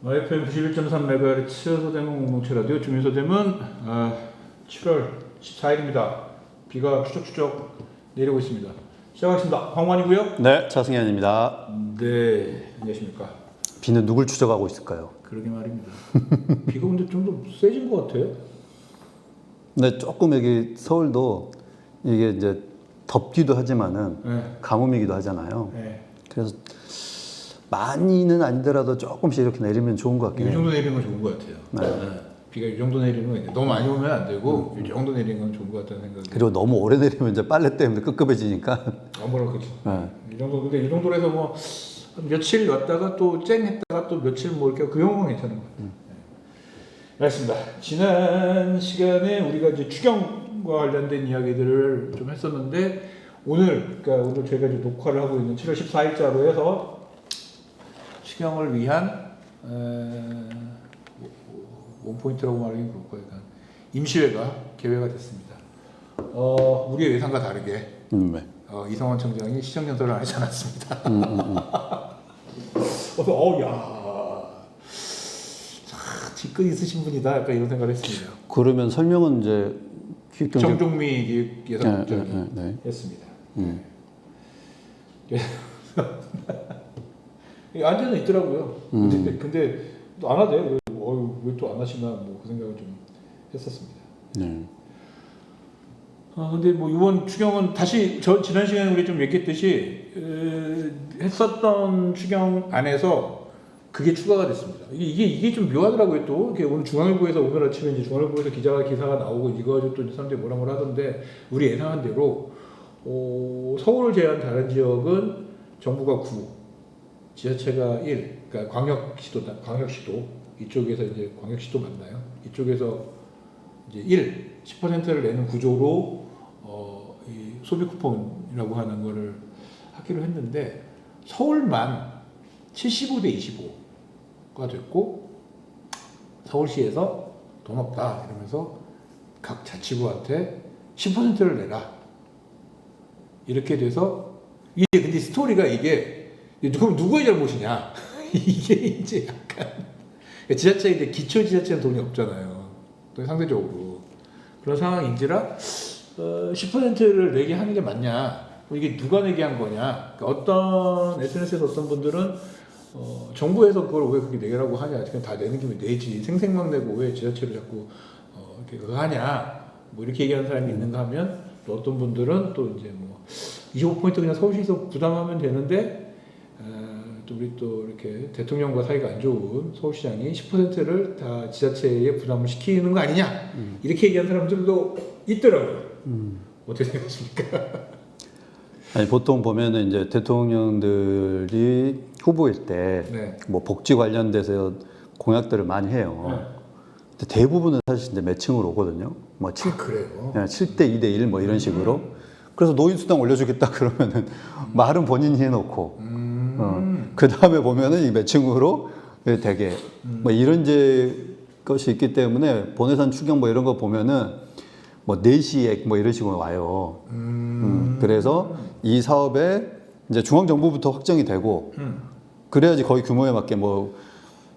FM 91.3MHz 서대문 공동체 라디오 주민서대문 7월 14일입니다. 비가 추적추적 내리고 있습니다. 시작하겠습니다. 황만이고요. 네, 차승현입니다. 네, 안녕하십니까. 비는 누굴 추적하고 있을까요? 그러게 말입니다. 비가 근데 좀 더 세진 것 같아요. 네, 조금 여기 서울도 이게 이제 덥기도 하지만은 가뭄이기도 하잖아요. 네. 그래서 많이는 아니더라도 조금씩 이렇게 내리면 좋은 것 같긴 이 해요. 정도 내리는 건 좋은 것 같아요. 네. 비가 이 정도 내리는 건 너무 많이 오면 안 되고 이 정도 내리는 건 좋은 것 같다는 생각이. 그리고 너무 오래 내리면 이제 빨래 때문에 급급해지니까. 아무런 그렇죠. 네. 이 정도 근데 이 정도로 해서 뭐 며칠 왔다가 또 쨍했다가 또 며칠 뭐 이렇게 그 경우는 괜찮은 것 같아요. 네. 알겠습니다. 지난 시간에 우리가 이제 추경과 관련된 이야기들을 좀 했었는데 그러니까 오늘 저희가 이제 녹화를 하고 있는 7월 14일자로 해서 추경을 위한 원포인트라고 말하긴 그렇고 약간 임시회가 개회가 됐습니다. 우리의 예상과 다르게 네. 이성원 청장이 시정연설을 하지 않았습니다. 그래서 뒤끝 있으신 분이다 약간 이런 생각을 했습니다. 그러면 설명은 이제 기획경제 정종미 예산국장이 했습니다. 안전은 있더라고요. 근데 안 하대. 왜 또 안 하시나 뭐 그 생각을 좀 했었습니다. 네. 근데 뭐 이번 추경은 다시 지난 시간에 우리 좀 얘기했듯이 했었던 추경 안에서 그게 추가가 됐습니다. 이게 좀 묘하더라고요. 또 이게 오늘 중앙일보에서 오늘 아침에 이제 중앙일보에서 기사가 나오고 이거 가지고 또 사람들이 뭐라 하던데 우리 예상한 대로 서울을 제외한 다른 지역은 정부가 9, 지자체가 1, 그러니까 광역시도 이쪽에서 이제 광역시도 맞나요? 이쪽에서 이제 10%를 내는 구조로 이 소비 쿠폰이라고 하는 거를 하기로 했는데 서울만 75대 25가 됐고 서울시에서 돈 없다 이러면서 각 자치구한테 10%를 내라 이렇게 돼서 근데 스토리가 이게 누구의 잘못이냐 이게 이제 약간 지자체인데 기초 지자체는 돈이 없잖아요. 또 상대적으로 그런 상황인지라 10%를 내게 하는 게 맞냐? 이게 누가 내게 한 거냐? 그러니까 어떤 SNS에서 어떤 분들은 정부에서 그걸 왜 그렇게 내라고 하냐? 그냥 다 내는 김에 내지 생색만 내고 왜 지자체를 자꾸 이렇게 그거 하냐? 뭐 이렇게 얘기하는 사람이 있는가 하면 또 어떤 분들은 또 이제 뭐 25% 그냥 서울시에서 부담하면 되는데 또 우리 또 이렇게 대통령과 사이가 안 좋은 서울시장이 10%를 다 지자체에 부담을 시키는 거 아니냐 이렇게 얘기하는 사람들도 있더라고요. 어떻게 생각하십니까? 아니 보통 보면은 이제 대통령들이 후보일 때 뭐 복지 관련돼서 공약들을 많이 해요. 근데 대부분은 사실 이제 매칭으로 오거든요. 뭐 그래요? 7대 2대 1 뭐 이런 식으로. 그래서 노인수당 올려주겠다 그러면은 말은 본인이 해놓고 그 다음에 보면은 이 매칭으로 되게 뭐 이런 것이 있기 때문에 본예산 추경 뭐 이런 거 보면은 뭐 내시액 뭐 이런 식으로 와요. 그래서 이 사업에 이제 중앙정부부터 확정이 되고 그래야지 거의 규모에 맞게 뭐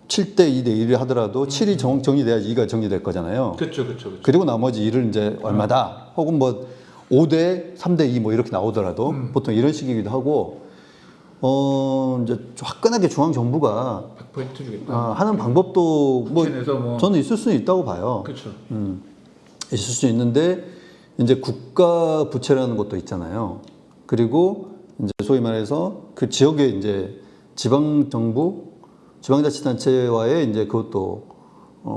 7대 2대 1을 하더라도 7이 정리돼야지 2가 정리될 거잖아요. 그렇죠. 그리고 나머지 1을 이제 얼마다 혹은 뭐 5대 3대 2 뭐 이렇게 나오더라도 보통 이런 식이기도 하고 이제 화끈하게 중앙정부가 100% 주겠다. 하는 방법도 뭐 뭐 저는 있을 수는 있다고 봐요. 그렇죠. 있을 수 있는데 이제 국가 부채라는 것도 있잖아요. 그리고 이제 소위 말해서 그 지역의 이제 지방정부, 지방자치단체와의 이제 그것도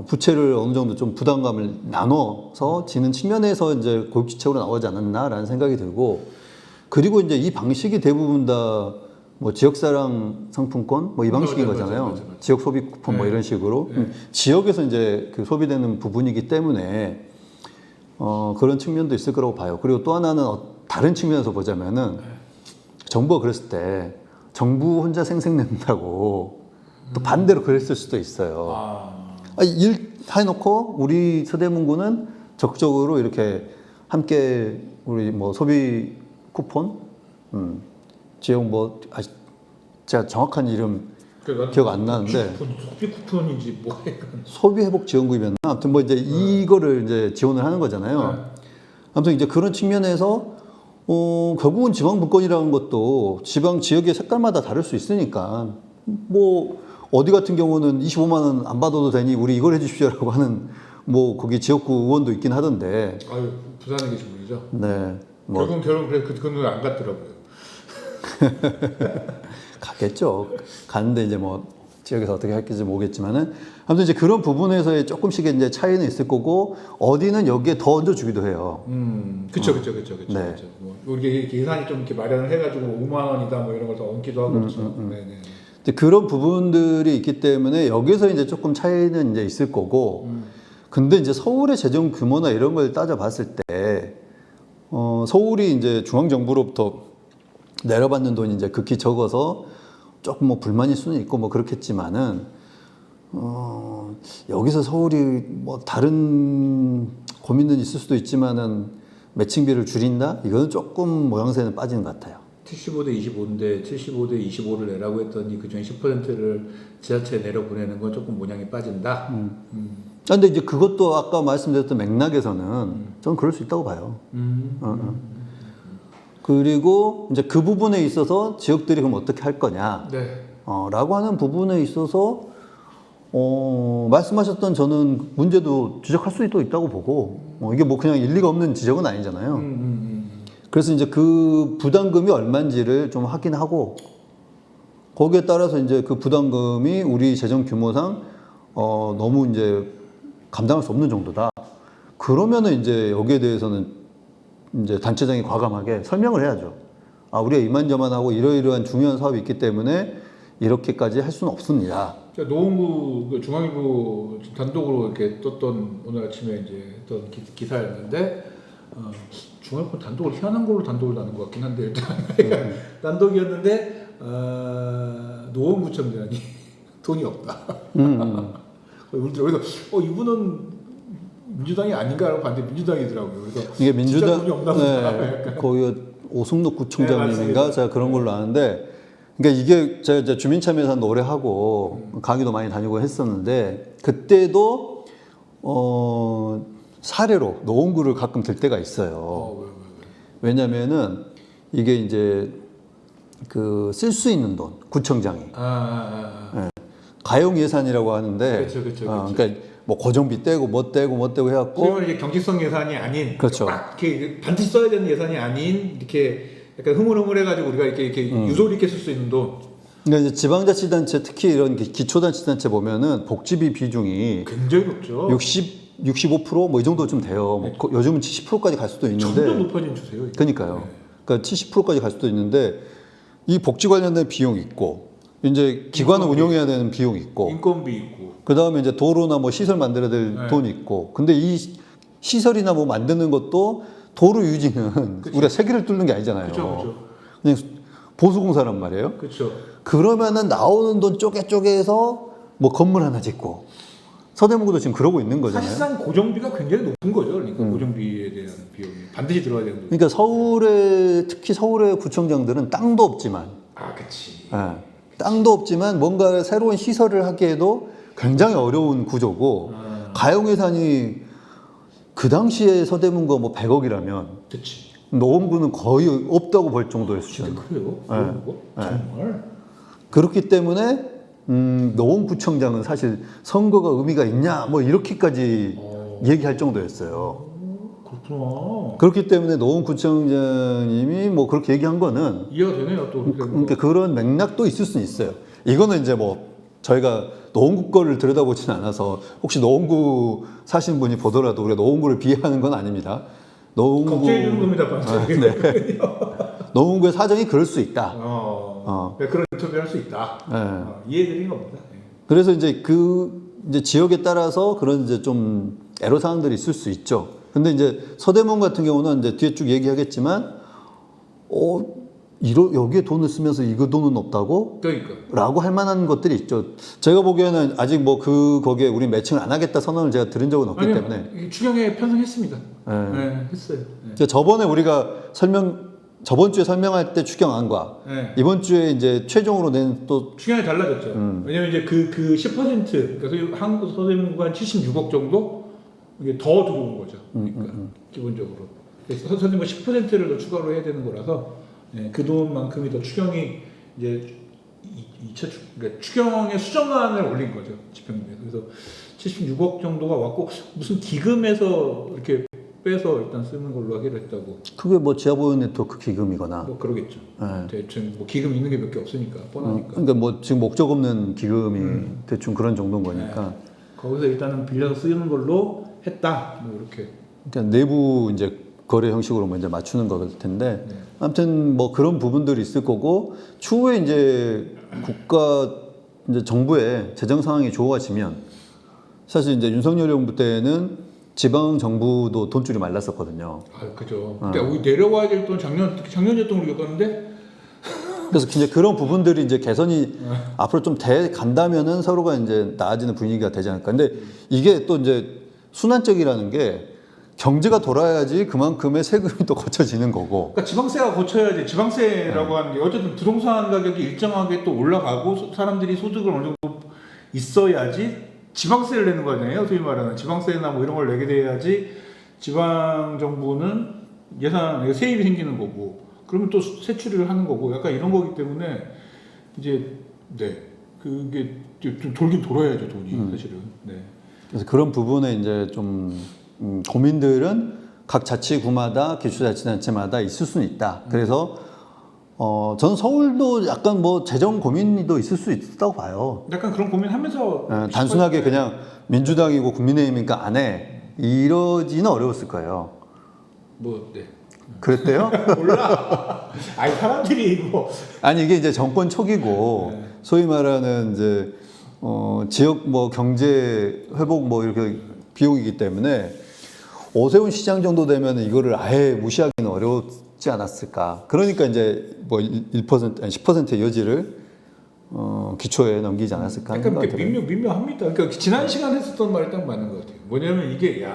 부채를 어느 정도 좀 부담감을 나눠서 지는 측면에서 이제 고육지책으로 나오지 않았나라는 생각이 들고 그리고 이제 이 방식이 대부분 다 뭐 지역사랑 상품권 뭐 이 방식인 거잖아요. 맞아. 지역 소비 쿠폰 뭐 이런 식으로 지역에서 이제 그 소비되는 부분이기 때문에 그런 측면도 있을 거라고 봐요. 그리고 또 하나는 다른 측면에서 보자면은 정부가 그랬을 때 정부 혼자 생색낸다고 또 반대로 그랬을 수도 있어요. 일 해놓고 우리 서대문구는 적극적으로 이렇게 함께 우리 뭐 소비 쿠폰, 지역 뭐 제가 정확한 이름 기억 안 나는데 소비 쿠폰인지 뭐야 이건. 소비회복지원금이었나? 아무튼 뭐 이제 이거를 이제 지원을 하는 거잖아요. 아무튼 이제 그런 측면에서 결국은 지방분권이라는 것도 지방 지역의 색깔마다 다를 수 있으니까 뭐 어디 같은 경우는 25만 원 안 받아도 되니 우리 이걸 해주십시오라고 하는 뭐 거기 지역구 의원도 있긴 하던데. 아유 부산에 계신 분이죠. 네. 뭐 결국은 그래 그건 안 갔더라고요. 갔겠죠. 갔는데 이제 뭐 지역에서 어떻게 할지 모르겠지만은 아무튼 이제 그런 부분에서의 조금씩의 이제 차이는 있을 거고 어디는 여기에 더 얹어주기도 해요. 그쵸. 네. 뭐 우리 예산이 좀 이렇게 마련을 해가지고 5만 원이다 뭐 이런 걸 더 얹기도 하고 그렇죠. 네네. 이제 그런 부분들이 있기 때문에 여기서 이제 조금 차이는 이제 있을 거고. 근데 이제 서울의 재정 규모나 이런 걸 따져봤을 때 서울이 이제 중앙 정부로부터 내려받는 돈이 이제 극히 적어서 조금 뭐 불만일 수는 있고 뭐 그렇겠지만은 여기서 서울이 뭐 다른 고민은 있을 수도 있지만은 매칭비를 줄인다? 이거는 조금 모양새는 빠지는 것 같아요. 75대 25인데 75대 25를 내라고 했더니 그중에 10%를 지자체에 내려보내는 건 조금 모양이 빠진다. 근데 이제 그것도 아까 말씀드렸던 맥락에서는 저는 그럴 수 있다고 봐요. 그리고 이제 그 부분에 있어서 지역들이 그럼 어떻게 할 거냐, 네. 라고 하는 부분에 있어서 말씀하셨던 저는 문제도 지적할 수도 있다고 보고 이게 뭐 그냥 일리가 없는 지적은 아니잖아요. 그래서 이제 그 부담금이 얼마인지를 좀 확인하고 거기에 따라서 이제 그 부담금이 우리 재정 규모상 너무 이제 감당할 수 없는 정도다. 그러면은 이제 여기에 대해서는 이제 단체장이 과감하게 설명을 해야죠. 아, 우리가 이만저만하고 이러이러한 중요한 사업이 있기 때문에 이렇게까지 할 수는 없습니다. 노원구 그 중앙일보 단독으로 이렇게 떴던 오늘 아침에 이제 떴던 기사였는데 중앙일보 단독을 희한한 걸로 단독을 나눈 것 같긴 한데 일단 단독이었는데 노원구청장이 돈이 없다. 그래서 이분은 민주당이 아닌가라고 봤는데 민주당이더라고요. 그래서 이게 민주당 진짜 돈이 없나 보다. 네, 거기 오승록 구청장님인가 네, 제가 그런 걸로 아는데, 그러니까 이게 제가 이제 주민참여에서 오래 하고 강의도 많이 다니고 했었는데 그때도 사례로 노원구를 가끔 들 때가 있어요. 왜냐면은 이게 이제 그 쓸 수 있는 돈 구청장이 네, 가용 예산이라고 하는데, 그렇죠. 그러니까 뭐 고정비 떼고 뭐 떼고 해갖고 그러면 이제 경직성 예산이 아닌, 그렇죠. 막 이렇게 반드시 써야 되는 예산이 아닌 이렇게 약간 흐물흐물해가지고 우리가 이렇게 유도리 있게 쓸 수 있는 돈. 그러니까 이제 지방자치단체 특히 이런 기초자치단체 보면은 복지비 비중이 굉장히 높죠. 65% 뭐 이 정도 좀 돼요. 뭐 요즘은 70%까지 갈 수도 있는데. 점점 높아진 추세요. 그러니까요. 네. 그러니까 70%까지 갈 수도 있는데 이 복지 관련된 비용 있고 이제 기관을 운영해야 되는 비용 있고 인건비 있고. 그 다음에 이제 도로나 뭐 시설 만들어야 될 네. 돈 있고. 근데 이 시설이나 뭐 만드는 것도 도로 유지는 그쵸. 우리가 세기를 뚫는 게 아니잖아요. 그렇죠. 그냥 보수공사란 말이에요. 그렇죠. 그러면은 나오는 돈 쪼개서 뭐 건물 하나 짓고 서대문구도 지금 그러고 있는 거잖아요. 사실상 고정비가 굉장히 높은 거죠. 그러니까 고정비에 대한 비용이 반드시 들어가야 되는 거. 그러니까 서울의 특히 서울의 구청장들은 땅도 없지만, 그렇지. 땅도 없지만 뭔가 새로운 시설을 하기에도 굉장히 어려운 구조고 가용 예산이 그 당시에 서대문구가 뭐 100억이라면 그렇지. 노원구는 거의 없다고 볼 정도의 수준. 진짜 그래요? 그런 거? 정말? 그렇기 때문에 노원구청장은 사실 선거가 의미가 있냐 뭐 이렇게까지 얘기할 정도였어요. 그렇구나. 그렇기 때문에 노원구청장님이 뭐 그렇게 얘기한 거는 이해가 되네요. 또 그러니까 그런 맥락도 있을 수는 있어요. 이거는 이제 뭐 저희가 노원구 거를 들여다보지는 않아서 혹시 노원구 사신 분이 보더라도 우리가 노원구를 비하하는 건 아닙니다. 걱정해 주는 겁니다. 네. 노원구의 사정이 그럴 수 있다. 그런 인터뷰할 수 있다. 이해드리는 겁니다. 네. 그래서 이제 이제 지역에 따라서 그런 이제 좀 애로 사항들이 있을 수 있죠. 근데 이제 서대문 같은 경우는 이제 뒤에 쭉 얘기하겠지만, 여기에 돈을 쓰면서 이거 돈은 없다고? 그러니까. 라고 할 만한 것들이 있죠. 제가 보기에는 아직 뭐 거기에 우리 매칭을 안 하겠다 선언을 제가 들은 적은 없기 때문에. 추경에 편성했습니다. 네. 네, 했어요. 네. 저번에 우리가 저번 주에 설명할 때 추경안과 네. 이번 주에 이제 최종으로 낸 또 추경이 달라졌죠. 왜냐면 이제 그 10% 그러니까 한국 선생님과 76억 정도 이게 더 들어온 거죠. 그러니까 기본적으로 그래서 선생님과 10%를 더 추가로 해야 되는 거라서 네, 그 돈만큼이 더 추경이 이제 2차 그러니까 추경의 수정안을 올린 거죠 집행부에서. 그래서 76억 정도가 왔고 무슨 기금에서 이렇게 빼서 일단 쓰는 걸로 하기로 했다고. 그게 뭐 지하보유 네트워크 기금이거나 뭐 그러겠죠. 네. 대충 뭐 기금 있는 게 몇 개 없으니까 뻔하니까. 그러니까 뭐 지금 목적 없는 기금이 대충 그런 정도인 거니까. 네. 거기서 일단은 빌려서 쓰는 걸로 했다. 뭐 이렇게. 그러니까 내부 이제 거래 형식으로 먼저 맞추는 거일 텐데 네. 아무튼 뭐 그런 부분들이 있을 거고 추후에 이제 국가 이제 정부의 재정 상황이 좋아지면 사실 이제 윤석열 정부 때는 지방 정부도 돈줄이 말랐었거든요. 아, 그죠. 근데 우리 내려와야 될 돈 작년이었던 걸 겪었는데. 그래서 이제 그런 부분들이 이제 개선이 앞으로 좀 돼 간다면은 서로가 이제 나아지는 분위기가 되지 않을까. 근데 이게 또 이제 순환적이라는 게 경제가 돌아야지 그만큼의 세금이 또 거쳐지는 거고. 그러니까 지방세가 고쳐야지. 지방세라고 하는 게 어쨌든 부동산 가격이 일정하게 또 올라가고 사람들이 소득을 어느 정도 있어야지 지방세를 내는 거잖아요. 소위 말하는 지방세나 뭐 이런 걸 내게 돼야지 지방 정부는 세입이 생기는 거고. 그러면 또 세출을 하는 거고. 약간 이런 거기 때문에 이제 네 그게 좀 돌긴 돌아야죠 돈이 사실은. 네. 그래서 그런 부분에 이제 좀 고민들은 각 자치구마다 기초자치단체마다 있을 수는 있다. 그래서 저는 서울도 약간 뭐 재정 고민도 있을 수 있다고 봐요. 약간 그런 고민하면서 단순하게 그냥 민주당이고 국민의힘이니까 안 해. 이러지는 어려웠을 거예요. 뭐 네. 그랬대요? 몰라. 아니 사람들이 뭐 아니 이게 이제 정권 초기고 네. 소위 말하는 이제 지역 뭐 경제 회복 뭐 이렇게 비용이기 때문에 오세훈 시장 정도 되면 이거를 아예 무시하기는 어렵지 않았을까. 그러니까 이제 뭐 1% 아니 10%의 여지를 기초에 넘기지 않았을까 하는 약간 것 이렇게 같아요. 미묘합니다. 그러니까 지난 시간 했었던 말이 딱 맞는 것 같아요. 뭐냐면 이게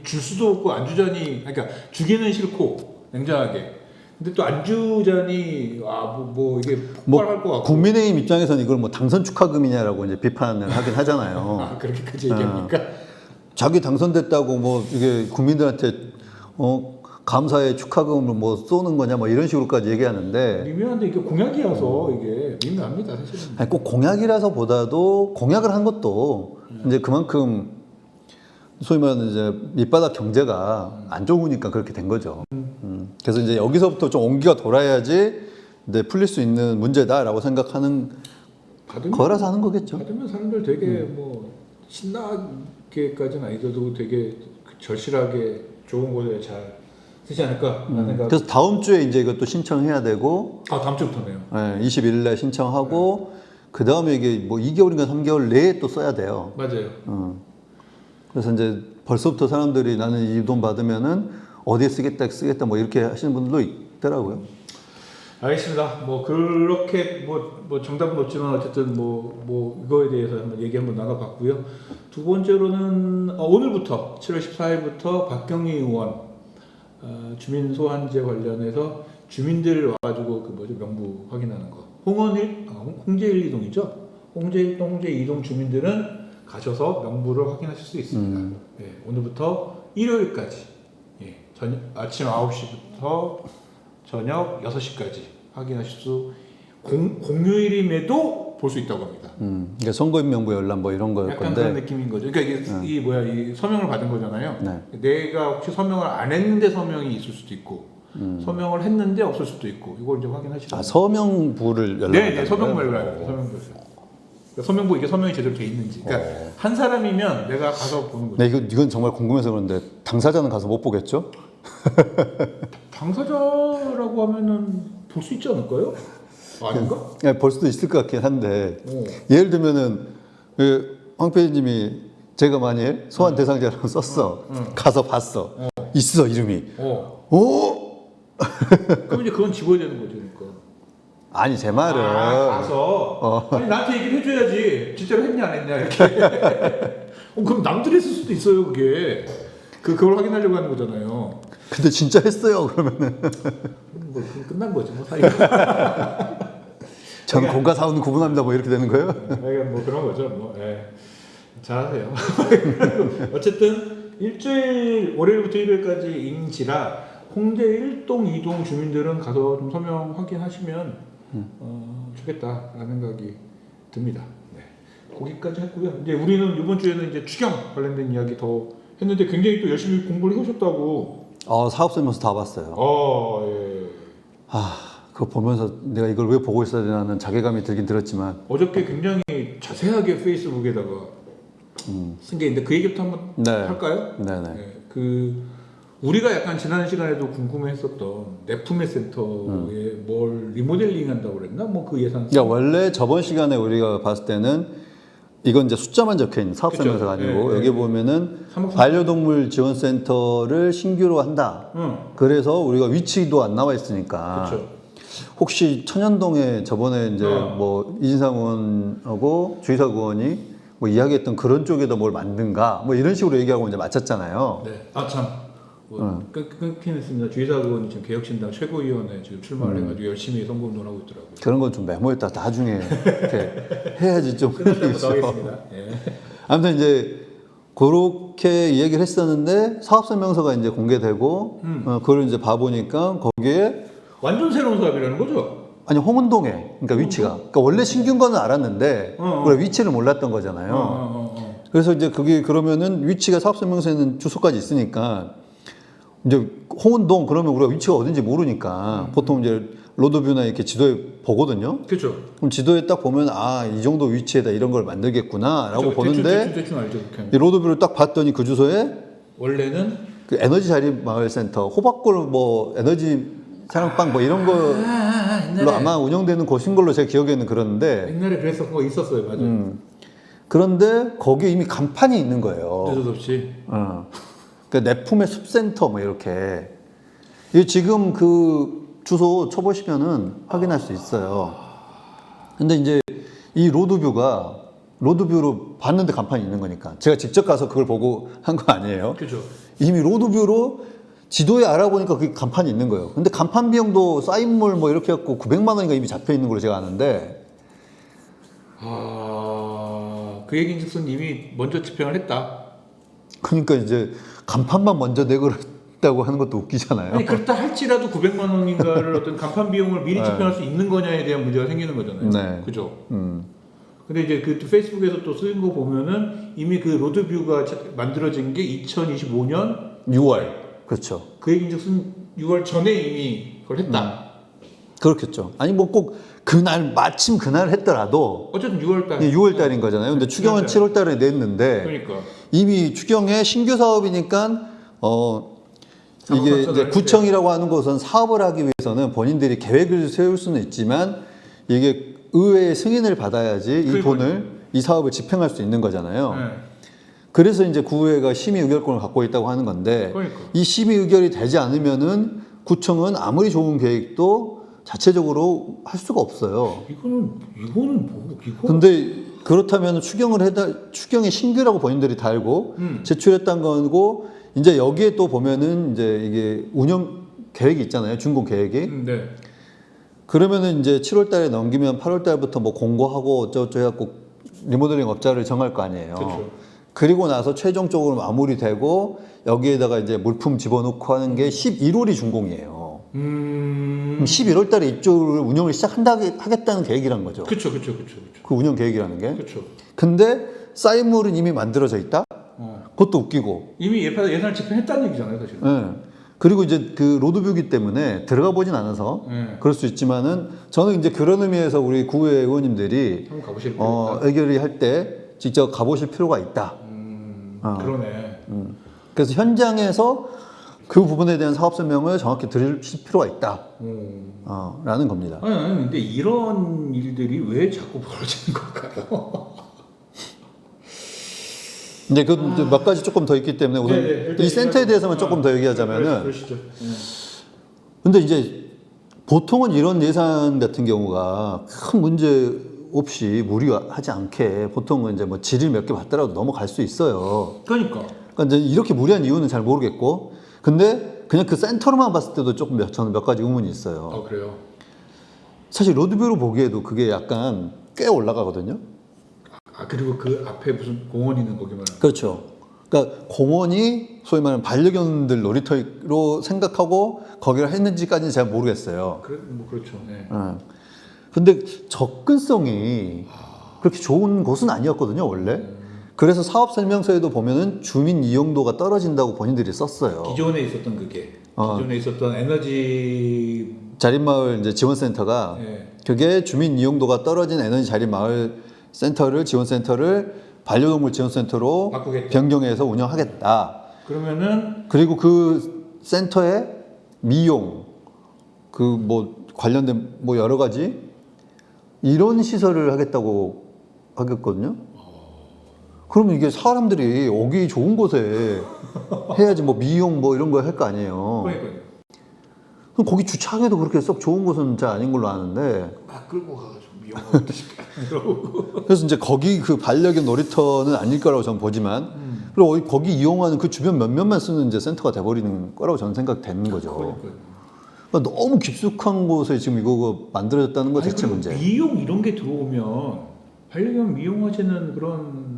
줄 수도 없고 안 주자니 그러니까 주기는 싫고 냉정하게. 근데 또 안 주자니 뭐 이게 폭발할 것 같고. 국민의힘 입장에서는 이걸 뭐 당선 축하금이냐라고 이제 비판을 하긴 하잖아요. 그렇게까지 얘기합니까? 자기 당선됐다고 뭐 이게 국민들한테 감사의 축하금을 뭐 쏘는 거냐 뭐 이런 식으로까지 얘기하는데 미묘한데 이게 공약이어서 이게 미묘합니다 사실은. 아니, 꼭 공약이라서보다도 공약을 한 것도 이제 그만큼 소위 말하는 이제 밑바닥 경제가 안 좋으니까 그렇게 된 거죠. 그래서 이제 여기서부터 좀 온기가 돌아야지 이제 풀릴 수 있는 문제다라고 생각하는 거라서 하는 거겠죠. 받으면 사람들 되게 뭐 신나게까지는 아니더라도 되게 절실하게 좋은 곳에 잘 쓰지 않을까 라는 생각. 그래서 다음 주에 이제 이것도 신청해야 되고 다음 주부터네요. 네, 20일 날 신청하고 그 다음에 이게 뭐 2개월인가 3개월 내에 또 써야 돼요. 맞아요. 그래서 이제 벌써부터 사람들이 나는 이 돈 받으면은 어디에 쓰겠다 뭐 이렇게 하시는 분들도 있더라고요. 알겠습니다. 뭐 그렇게 뭐 정답은 없지만 어쨌든 뭐 이거에 대해서 한번 얘기 한번 나눠봤고요. 두 번째로는 오늘부터 7월 14일부터 박경희 의원 주민 소환제 관련해서 주민들 와가지고 그 뭐죠 명부 확인하는 거. 홍제 1, 2동이죠. 홍제 1동, 홍제 2동 주민들은 가셔서 명부를 확인하실 수 있습니다. 네, 오늘부터 일요일까지 아침 9시부터 저녁 6시까지 확인하실 수 공휴일임에도 볼 수 있다고 합니다. 그러니까 선거인 명부 열람 뭐 이런 거일 약간 건데. 그런 느낌인 거죠. 그러니까 이게 이 서명을 받은 거잖아요. 네. 내가 혹시 서명을 안 했는데 서명이 있을 수도 있고 서명을 했는데 없을 수도 있고 이걸 이제 확인하시라. 서명부를 열람. 네, 서명부 열람. 서명부 이게 서명이 제대로 돼 있는지. 그러니까 한 사람이면 내가 가서 보는 거죠. 네, 이건 정말 궁금해서 그런데 당사자는 가서 못 보겠죠? 당사자라고 하면은 볼 수 있지 않을까요? 아닌가? 네, 볼 수도 있을 것 같긴 한데 예를 들면은 황 PD님이 제가 만일 소환 대상자라고 썼어. 가서 봤어. 있어 이름이. 그럼 이제 그건 집어야 되는 거죠, 그러니까. 아니 제 말은 가서 아니 나한테 얘기를 해줘야지. 진짜로 했냐 안 했냐 이렇게. 그럼 남들이 했을 수도 있어요, 그게. 그걸 확인하려고 하는 거잖아요. 근데 진짜 했어요. 그러면은 뭐 끝난 거죠. 뭐 사이가. 저는 공과 사원은 구분합니다. 뭐 이렇게 되는 거예요? 그러니까 뭐 그런 거죠. 뭐 예. 잘하세요. 어쨌든 일주일 월요일부터 일요일까지 임지라 홍대 1동, 2동 주민들은 가서 좀 서명 확인하시면 좋겠다라는 생각이 듭니다. 네. 거기까지 했고요. 이제 우리는 이번 주에는 이제 추경 관련된 이야기 더 했는데 굉장히 또 열심히 공부를 해오셨다고. 사업 설명서 다 봤어요. 예. 그거 보면서 내가 이걸 왜 보고 있어야 되나는 자괴감이 들긴 들었지만 어저께 굉장히 자세하게 페이스북에다가 쓴 게 있는데 그 얘기부터 한번 네. 할까요? 네네. 네. 그 우리가 약간 지난 시간에도 궁금해했었던 내품의 센터에 뭘 리모델링 한다고 그랬나? 뭐 그 예산. 그러니까 원래 저번 시간에 우리가 봤을 때는 이건 이제 숫자만 적혀 있는 사업 그쵸. 설명서가 아니고 네, 여기 네. 보면은 3억 반려동물 지원센터를 신규로 한다. 그래서 우리가 위치도 안 나와 있으니까 그렇죠. 혹시 천연동에 저번에 이제 뭐 이진상 의원하고 주의사 의원이 뭐 이야기했던 그런 쪽에다 뭘 만든가 뭐 이런 식으로 얘기하고 이제 마쳤잖아요. 네. 아 참. 뭐 끊긴 했습니다. 주의사 의원이 지금 개혁신당 최고위원회 지금 출마를 해가지고 열심히 선거운동하고 있더라고요. 그런 건 좀 메모했다 나중에 이렇게 해야지 좀. 끝났다고 나오겠습니다. 예. 아무튼 이제 그렇게 얘기를 했었는데 사업 설명서가 이제 공개되고 그걸 이제 봐보니까 거기에 완전 새로운 사업이라는 거죠? 아니 홍은동에 그러니까 위치가 그러니까 원래 신규인 거는 알았는데 우리가 위치를 몰랐던 거잖아요. 그래서 이제 그게 그러면은 위치가 사업 설명서에는 주소까지 있으니까 이제 홍은동 그러면 우리가 위치가 어딘지 모르니까 보통 이제 로드뷰나 이렇게 지도에 보거든요. 그렇죠. 그럼 지도에 딱 보면 이 정도 위치에다 이런 걸 만들겠구나라고 보는데 대충 알죠. 그렇게. 이 로드뷰를 딱 봤더니 그 주소에 원래는 그 에너지 자립 마을 센터 호박골 뭐 에너지 사랑방 뭐 이런 걸로 옛날에. 아마 운영되는 곳인 걸로 제가 기억에는 그러는데 옛날에 그랬었던 거 있었어요. 맞아요. 그런데 거기에 이미 간판이 있는 거예요. 느닷없이. 그러니까 내 품의 숲센터 뭐 이렇게 이게 지금 그 주소 쳐보시면은 확인할 수 있어요. 근데 이제 이 로드뷰로 봤는데 간판이 있는 거니까 제가 직접 가서 그걸 보고 한 거 아니에요. 그렇죠. 이미 로드뷰로 지도에 알아보니까 그게 간판이 있는 거예요. 근데 간판 비용도 사인물 뭐 이렇게 해갖고 900만 원인가 이미 잡혀 있는 걸로 제가 아는데 그 얘기인즉슨 이미 먼저 집행을 했다. 그러니까 이제 간판만 먼저 내걸었다고 하는 것도 웃기잖아요. 아니 그렇다 할지라도 900만 원인가를 어떤 간판 비용을 미리 집행할 수 있는 거냐에 대한 문제가 생기는 거잖아요. 네. 그죠? 근데 이제 그 페이스북에서 또 쓰인 거 보면은 이미 그 로드뷰가 만들어진 게 2025년 6월. 그렇죠. 그 얘기인즉슨 6월 전에 이미 그걸 했다. 그렇겠죠. 아니 뭐 꼭 그날 마침 그날 했더라도 어쨌든 6월 달. 6월 달인 거잖아요. 근데 추경은 7월 달에 냈는데 그러니까. 이미 추경에 신규 사업이니까 이게 이제 구청이라고 하는 곳은 사업을 하기 위해서는 본인들이 계획을 세울 수는 있지만 이게 의회의 승인을 받아야지 이 돈을 이 사업을 집행할 수 있는 거잖아요. 네. 그래서 이제 구의회가 심의 의결권을 갖고 있다고 하는 건데 그러니까. 이 심의 의결이 되지 않으면은 구청은 아무리 좋은 계획도 자체적으로 할 수가 없어요. 이거는 뭐 이거. 근데 그렇다면 추경의 신규라고 본인들이 달고 제출했던 거고 이제 여기에 또 보면은 이제 이게 운영 계획이 있잖아요. 준공 계획이. 네. 그러면은 이제 7월 달에 넘기면 8월 달부터 뭐 공고하고 어쩌고저쩌고 해갖고 리모델링 업자를 정할 거 아니에요. 그렇죠. 그리고 나서 최종적으로 마무리되고 여기에다가 이제 물품 집어넣고 하는 게 11월이 준공이에요. 그럼 11월 달에 입주를 운영을 하겠다는 계획이란 거죠. 그렇죠. 그 운영 계획이라는 게. 그렇죠. 근데 사인물은 이미 만들어져 있다? 그것도 웃기고. 이미 예산을 집행했다는 얘기잖아요, 사실. 네. 그리고 이제 그 로드뷰기 때문에 들어가 보진 않아서 그럴 수 있지만은 저는 이제 그런 의미에서 우리 구의회 의원님들이 한번 가보실 필요가 있다. 의결을 할 때 직접 가보실 필요가 있다. 그러네. 그래서 현장에서 그 부분에 대한 사업 설명을 정확히 드릴 필요가 있다. 라는 겁니다. 아니, 근데 이런 일들이 왜 자꾸 벌어지는 걸까요? 이제 그 몇 가지 조금 더 있기 때문에 우선 네네, 이 센터에 대해서만 조금 더 얘기하자면은 그러시죠. 근데 이제 보통은 이런 예산 같은 경우가 큰 문제 없이 무리하지 않게 보통은 이제 뭐 질을 몇 개 받더라도 넘어갈 수 있어요. 그러니까. 그러니까 이제 이렇게 무리한 이유는 잘 모르겠고 근데 그냥 그 센터로만 봤을 때도 조금 저는 몇 가지 의문이 있어요. 그래요? 사실 로드뷰로 보기에도 그게 약간 꽤 올라가거든요. 그리고 그 앞에 무슨 공원 있는 거기만. 그렇죠. 그러니까 공원이 소위 말하는 반려견들 놀이터로 생각하고 거기를 했는지까지는 잘 모르겠어요. 그렇죠. 네. 근데 접근성이 그렇게 좋은 곳은 아니었거든요, 원래. 그래서 사업 설명서에도 보면은 주민 이용도가 떨어진다고 본인들이 썼어요. 기존에 있었던 기존에 있었던 에너지 자립마을 이제 지원센터가 네. 그게 주민 이용도가 떨어진 에너지 자립마을 지원센터를 반려동물 지원센터로 바꾸겠다. 변경해서 운영하겠다. 그러면은 그리고 그 센터에 미용, 그 뭐 관련된 뭐 여러 가지 이런 시설을 하겠다고 하겠거든요. 그러면 이게 사람들이 오기 좋은 곳에 해야지 뭐 미용 뭐 이런 거 할 거 아니에요. 그러니까요. 그럼 거기 주차하기도 그렇게 썩 좋은 곳은 잘 아닌 걸로 아는데. 막 끌고 가가지고 미용하고 이러고. 그래서 이제 거기 그 반려견 놀이터는 아닐 거라고 저는 보지만, 그리고 거기 이용하는 그 주변 몇몇만 쓰는 이제 센터가 돼버리는 거라고 저는 생각되는 거죠. 그러니까요. 그러니까 너무 깊숙한 곳에 지금 이거 만들어졌다는 것 자체 그리고 문제. 미용 이런 게 들어오면 반려견 미용하시는 그런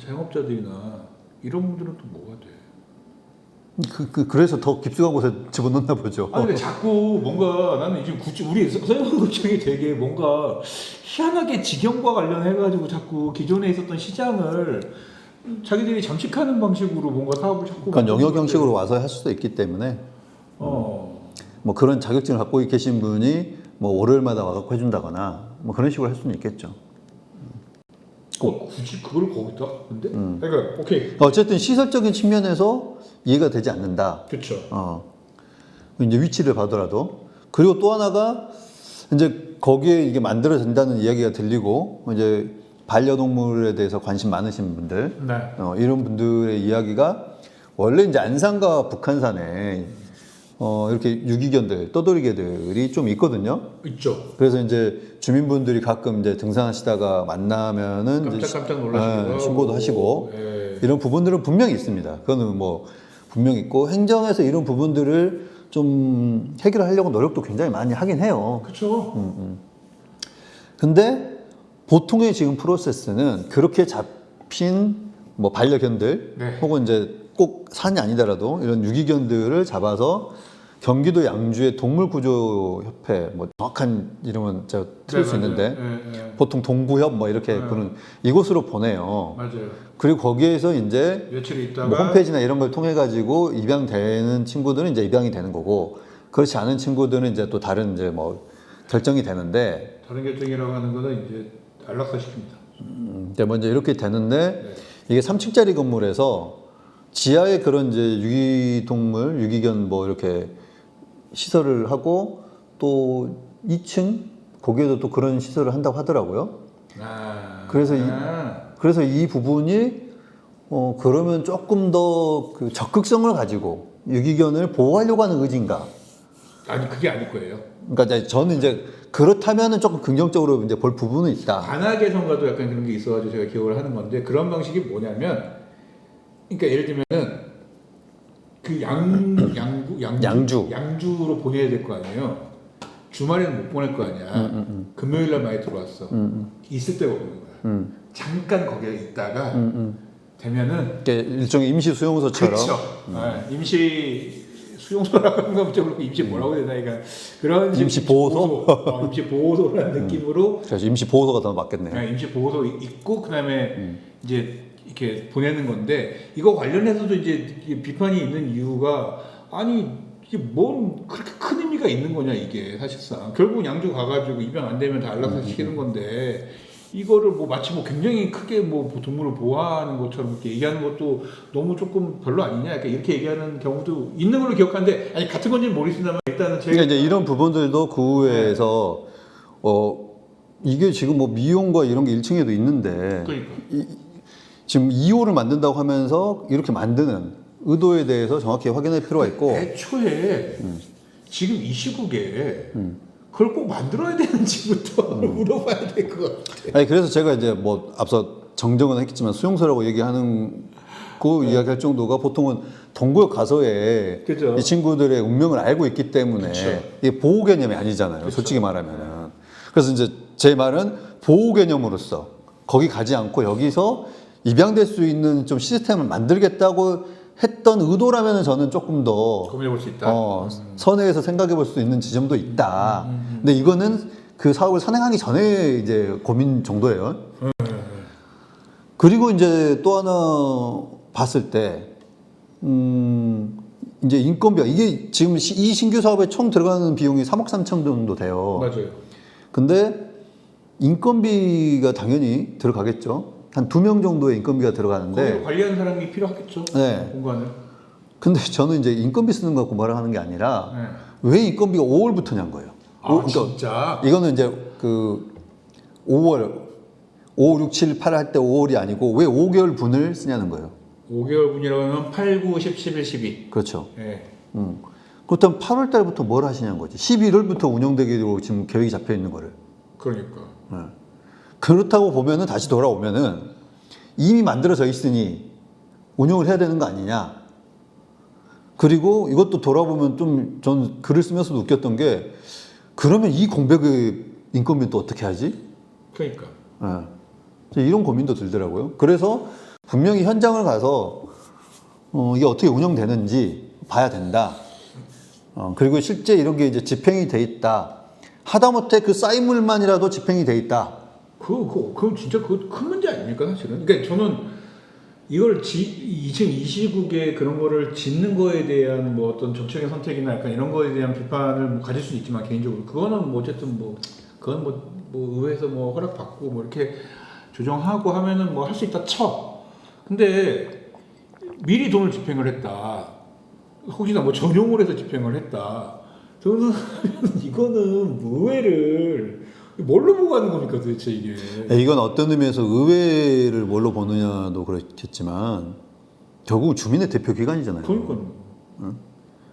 자영업자들이나 이런 분들은 또 뭐가 돼? 그래서 더 깊숙한 곳에 집어넣나 보죠. 근데 자꾸 뭔가 나는 지금 우리 서영구청이 되게 뭔가 희한하게 직영과 관련해가지고 자꾸 기존에 있었던 시장을 자기들이 잠식하는 방식으로 뭔가 사업을 자꾸. 그러니까 영역 형식으로 와서 할 수도 있기 때문에 뭐 그런 자격증을 갖고 계신 분이 뭐 월요일마다 와서 해준다거나 뭐 그런 식으로 할 수는 있겠죠. 굳이 그걸 거기다? 근데? 그러니까 오케이. 어쨌든 시설적인 측면에서 이해가 되지 않는다. 그렇죠. 이제 위치를 봐더라도. 그리고 또 하나가 이제 거기에 이게 만들어진다는 이야기가 들리고 이제 반려동물에 대해서 관심 많으신 분들, 네. 이런 분들의 이야기가 원래 이제 안산과 북한산에 이렇게 유기견들, 떠돌이개들이 좀 있거든요. 있죠. 그래서 이제 주민분들이 가끔 이제 등산하시다가 만나면은 깜짝 놀라시고 신고도 하시고 이런 부분들은 분명히 있습니다. 그거는 뭐 분명히 있고 행정에서 이런 부분들을 좀 해결하려고 노력도 굉장히 많이 하긴 해요. 그렇죠. 근데 보통의 지금 프로세스는 그렇게 잡힌 뭐 반려견들 네. 혹은 이제 꼭 산이 아니더라도 이런 유기견들을 잡아서 경기도 양주의 동물구조협회 뭐 정확한 이름은 제가 틀릴 수 있는데 보통 동구협 뭐 이렇게 부르는 이곳으로 보내요. 맞아요. 그리고 거기에서 이제 며칠 있다가 뭐 홈페이지나 이런 걸 통해 가지고 입양되는 친구들은 이제 입양이 되는 거고 그렇지 않은 친구들은 이제 또 다른 이제 뭐 결정이 되는데 다른 결정이라고 하는 거는 이제 안락사시킵니다. 이제 먼저 이렇게 되는데 이게 3층짜리 건물에서 지하에 그런 이제 유기동물, 유기견 뭐 이렇게 시설을 하고 또 2층 거기에도 또 그런 시설을 한다고 하더라고요. 그래서 이 부분이 그러면 조금 더 그 적극성을 가지고 유기견을 보호하려고 하는 의지인가? 아니 그게 아닐 거예요. 그러니까 이제 저는 이제 그렇다면은 조금 긍정적으로 이제 볼 부분은 있다. 관악에선가도 약간 그런 게 있어가지고 제가 기억을 하는 건데 그런 방식이 뭐냐면, 그러니까 예를 들면은 그 양주로 보내야 될 거 아니에요. 주말에는 못 보낼 거 아니야. 금요일 날 많이 들어왔어. 있을 데가 없는 거야. 잠깐 거기에 있다가 되면은 일종의 임시 수용소처럼. 그렇죠. 임시 수용소라고 하는 건지 모르고 임시 뭐라고 해야 되나, 그러니까 그런 임시 보호소? 임시 보호소라는 느낌으로. 그래서 임시 보호소가 더 맞겠네요. 임시 보호소 있고 그다음에 이제 이렇게 보내는 건데, 이거 관련해서도 이제 비판이 있는 이유가, 아니 이게 뭔 그렇게 큰 의미가 있는 거냐 이게 사실상. 결국 양주 가가지고 입양 안 되면 다 안락사 시키는 건데, 이거를 뭐 마치 뭐 굉장히 크게 뭐 동물을 보호하는 것처럼 이렇게 얘기하는 것도 너무 조금 별로 아니냐, 이렇게 얘기하는 경우도 있는 걸로 기억하는데, 아니 같은 건지는 모르겠습니다만 일단은 제가 그러니까 이제 이런 부분들도 그 후에서 이게 지금 뭐 미용과 이런 게 1층에도 있는데 그러니까 지금 2호를 만든다고 하면서 이렇게 만드는 의도에 대해서 정확히 확인할 필요가 있고, 애초에 지금 이 시국에 그걸 꼭 만들어야 되는지부터 물어봐야 될 것 같아. 아니 그래서 제가 이제 뭐 앞서 정정은 했겠지만 수용소라고 얘기하는 있고 이야기할 정도가 보통은 동구역 가서에 그죠. 이 친구들의 운명을 알고 있기 때문에 그쵸. 이게 보호 개념이 아니잖아요. 그쵸. 솔직히 말하면은. 그래서 이제 제 말은 보호 개념으로서 거기 가지 않고 여기서 입양될 수 있는 좀 시스템을 만들겠다고 했던 의도라면은 저는 조금 더 고민해 볼 수 있다. 선회에서 생각해 볼 수 있는 지점도 있다. 근데 이거는 그 사업을 선행하기 전에 이제 고민 정도예요. 그리고 이제 또 하나 봤을 때, 이제 인건비가, 이게 지금 이 신규 사업에 총 들어가는 비용이 3억 3천 정도 돼요. 맞아요. 근데 인건비가 당연히 들어가겠죠. 한 2명 정도의 인건비가 들어가는데. 거기를 관리하는 사람이 필요하겠죠. 네. 공간을. 근데 저는 이제 인건비 쓰는 거 갖고 말을 하는 게 아니라, 네. 왜 인건비가 5월부터냐는 거예요. 아, 진짜? 이거는 이제 그 5월, 5, 6, 7, 8 할 때 5월이 아니고 왜 5개월 분을 쓰냐는 거예요. 5개월 분이라고 하면 8, 9, 10, 11, 12. 그렇죠. 예. 그렇다면 8월 달부터 뭘 하시냐는 거지. 11월부터 운영되기로 지금 계획이 잡혀 있는 거를. 그러니까. 그렇다고 보면은 다시 돌아오면은 이미 만들어져 있으니 운영을 해야 되는 거 아니냐. 그리고 이것도 돌아보면 좀 전 글을 쓰면서도 웃겼던 게 그러면 이 공백의 인건비는 또 어떻게 하지? 그러니까. 이런 고민도 들더라고요. 그래서 분명히 현장을 가서 이게 어떻게 운영되는지 봐야 된다. 그리고 실제 이런 게 이제 집행이 돼 있다. 하다못해 그 쌓인물만이라도 집행이 돼 있다. 그럼 진짜 그거 큰 문제 아닙니까, 사실은? 그러니까 저는 이걸 지금 이 시국에 그런 거를 짓는 거에 대한 뭐 어떤 정책의 선택이나 약간 이런 거에 대한 비판을 뭐 가질 수는 있지만 개인적으로 그거는 뭐 어쨌든 뭐 그건 뭐 의회에서 뭐 허락받고 뭐 이렇게 조정하고 하면은 뭐 할 수 있다 쳐. 근데 미리 돈을 집행을 했다. 혹시나 뭐 전용을 해서 집행을 했다. 저는 이거는 의회를 뭘로 보고 하는 겁니까 도대체 이게? 이건 어떤 의미에서 의회를 뭘로 보느냐도 그렇겠지만 결국 주민의 대표 기관이잖아요. 그러니까요.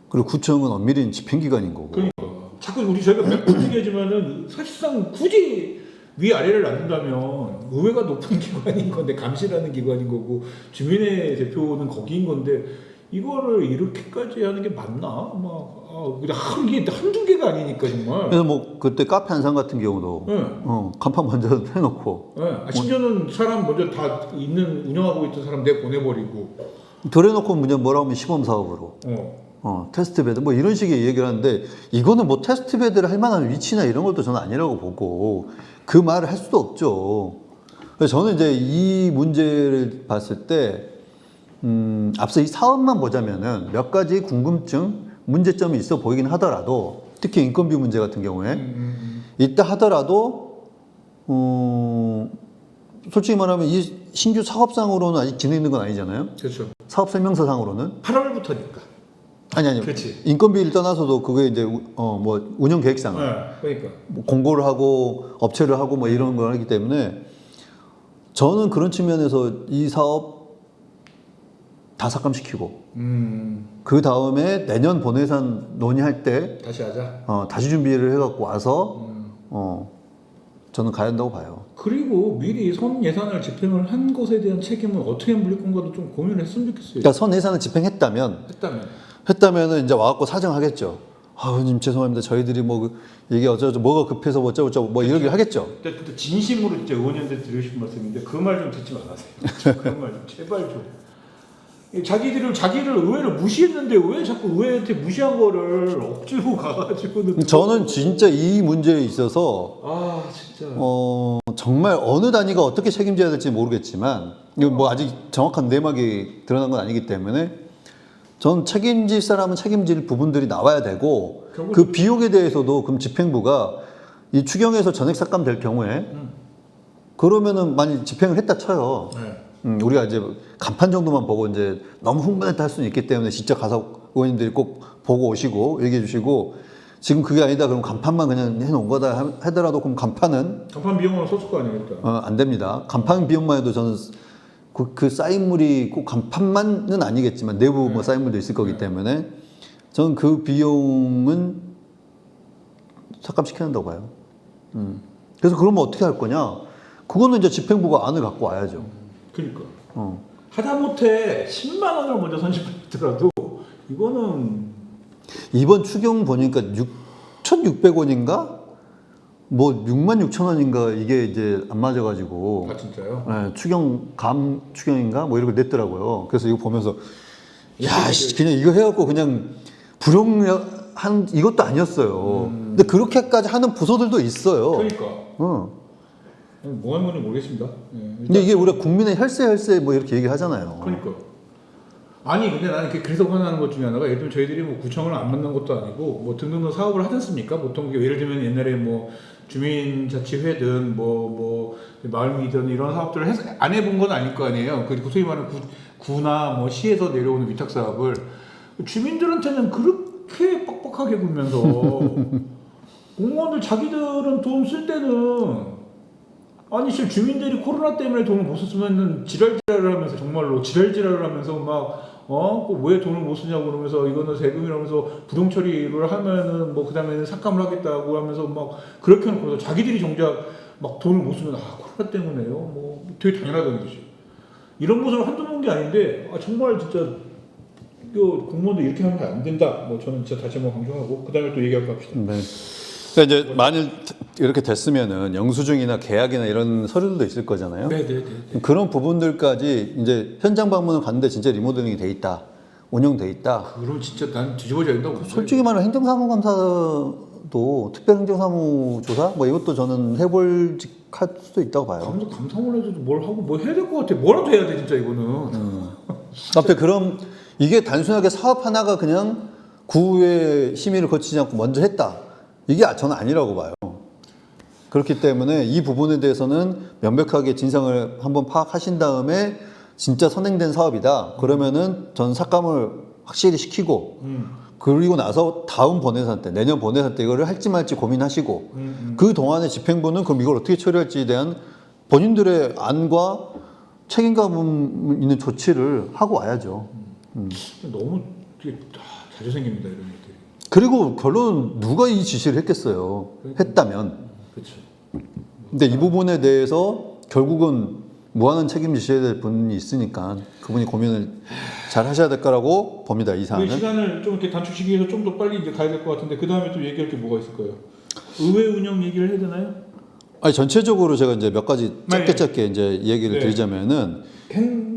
그리고 구청은 엄밀히 집행기관인 거고. 그러니까 자꾸 저희가 몇 번 얘기하지만은 사실상 굳이 위 아래를 나눈다면 의회가 높은 기관인 건데 감시라는 기관인 거고 주민의 대표는 거기인 건데 이거를 이렇게까지 하는 게 맞나? 이게 한두 개가 아니니까 정말. 그래서 뭐 그때 카페 한상 같은 경우도 네. 간판 먼저 해놓고 네. 심지어는 사람 먼저 다 운영하고 있던 사람 내 보내버리고. 그래놓고 뭐라고 하면 시범 사업으로. 테스트베드 뭐 이런 식의 얘기를 하는데 이거는 뭐 테스트베드를 할 만한 위치나 이런 것도 저는 아니라고 보고 그 말을 할 수도 없죠. 그래서 저는 이제 이 문제를 봤을 때 앞서 이 사업만 보자면은 몇 가지 궁금증, 문제점이 있어 보이긴 하더라도 특히 인건비 문제 같은 경우에 있다 하더라도 솔직히 말하면 이 신규 사업상으로는 아직 진행된 건 아니잖아요. 그렇죠. 사업 설명서상으로는 8월부터니까. 아니 그렇지. 인건비를 떠나서도 그게 이제 뭐 운영 계획상 그러니까 뭐 공고를 하고 업체를 하고 뭐 이런 걸 하기 때문에 저는 그런 측면에서 이 사업 다 삭감시키고 그 다음에 내년 본예산 논의할 때 다시 하자. 다시 준비를 해갖고 와서 저는 가야 한다고 봐요. 그리고 미리 선 예산을 집행을 한 것에 대한 책임을 어떻게 물릴 건가도 좀 고민을 했으면 좋겠어요. 그러니까 선 예산을 집행했다면은 이제 와갖고 사정하겠죠. 아우님 죄송합니다. 저희들이 뭐 이게 어쩌고 뭐가 급해서 뭐 어쩌고 뭐 이러긴 하겠죠. 근데 진심으로 진짜 의원님한테 드리고 싶은 말씀인데 그 말 좀 듣지 말아세요. 그런 말 좀 제발 좀. 자기를 의회를 무시했는데 왜 자꾸 의회한테 무시한 거를 억지로 가가지고는. 저는 진짜 이 문제에 있어서 진짜. 정말 어느 단위가 어떻게 책임져야 될지 모르겠지만 이거 뭐 아직 정확한 내막이 드러난 건 아니기 때문에 전 책임질 사람은 책임질 부분들이 나와야 되고 그 비용에 대해서도 그럼 집행부가 이 추경에서 전액 삭감될 경우에 그러면은 만약 집행을 했다 쳐요. 우리가 이제 간판 정도만 보고 이제 너무 흥분했다 할 수는 있기 때문에 직접 가서 의원님들이 꼭 보고 오시고 얘기해 주시고 지금 그게 아니다 그럼 간판만 그냥 해놓은 거다 하더라도 그럼 간판 비용은 썼을 거 아니겠다. 안 됩니다. 간판 비용만 해도 저는 그 쌓인물이 꼭 간판만은 아니겠지만 내부 뭐 쌓인물도 있을 거기 때문에 저는 그 비용은 삭감시켜야 한다고 봐요. 그래서 그러면 어떻게 할 거냐? 그거는 이제 집행부가 안을 갖고 와야죠. 그러니까. 하다못해 10만 원을 먼저 선심하더라도 이거는 이번 추경 보니까 6,600원인가? 뭐 66,000원인가 이게 이제 안 맞아가지고 아 진짜요? 네, 추경인가 뭐 이런 걸 냈더라고요. 그래서 이거 보면서 야 씨, 그냥 이거 해갖고 그냥 불용한 이것도 아니었어요. 근데 그렇게까지 하는 부서들도 있어요. 그러니까 어. 뭐 하는지 모르겠습니다. 예, 근데 이게 우리가 국민의 혈세 뭐 이렇게 얘기하잖아요. 그러니까 아니 근데 나는 그래서 화나는 것 중에 하나가 예를 들면 저희들이 뭐 구청을 안 만난 것도 아니고 뭐 등등등 사업을 하지 않습니까? 보통 예를 들면 옛날에 뭐 주민자치회든 뭐 마을미든 이런 사업들을 안 해본 건 아닐 거 아니에요. 그리고 소위 말하는 구나 뭐 시에서 내려오는 위탁 사업을 주민들한테는 그렇게 빡빡하게 굴면서 공무원들 자기들은 돈 쓸 때는 아니 지금 주민들이 코로나 때문에 돈을 못 썼으면 지랄지랄을 하면서 정말로 지랄지랄을 하면서 막 왜 돈을 못 쓰냐고 그러면서 이거는 세금이라면서 부동 처리를 하면은 뭐 그다음에는 삭감을 하겠다고 하면서 막 그렇게 해놓고 자기들이 정작 막 돈을 못 쓰면 코로나 때문에요 뭐 되게 당연하다는 듯이 이런 모습을 한두 번 게 아닌데 정말 진짜 이거 공무원들 이렇게 하면 안 된다 뭐 저는 진짜 다시 한번 강조하고 그다음에 또 얘기하고 합시다. 네. 그러니까 이제 만일 이렇게 됐으면은 영수증이나 계약이나 이런 서류들도 있을 거잖아요. 네네네. 그런 부분들까지 이제 현장 방문을 갔는데 진짜 리모델링이 돼 있다, 운영돼 있다. 그럼 진짜 난 뒤집어져야 된다고. 솔직히 말하면 행정사무감사도 특별행정사무조사 뭐 이것도 저는 해볼 직할 수도 있다고 봐요. 감사원 해도 뭘 하고 뭐 해야 될 것 같아. 뭐라도 해야 돼 진짜 이거는. 아무튼 그럼 이게 단순하게 사업 하나가 그냥 구의 심의를 거치지 않고 먼저 했다. 이게 저는 아니라고 봐요. 그렇기 때문에 이 부분에 대해서는 명백하게 진상을 한번 파악하신 다음에 진짜 선행된 사업이다. 그러면은 전 삭감을 확실히 시키고 그리고 나서 다음 본예산 때, 내년 본예산 때 이거를 할지 말지 고민하시고 그 동안에 집행부는 그럼 이걸 어떻게 처리할지에 대한 본인들의 안과 책임감 있는 조치를 하고 와야죠. 너무 자주생깁니다 이런 것들이. 그리고 결론 누가 이 지시를 했겠어요. 했다면. 그렇죠. 근데 이 부분에 대해서 결국은 무한한 책임 지셔야 될 분이 있으니까 그분이 고민을 잘 하셔야 될 거라고 봅니다. 이 사안은. 시간을 좀 이렇게 단축시키기 위해서 좀 더 빨리 이제 가야 될 것 같은데 그 다음에 또 얘기할 게 뭐가 있을까요? 의회 운영 얘기를 해야 되나요? 아니 전체적으로 제가 이제 몇 가지 짧게 이제 얘기를 드리자면은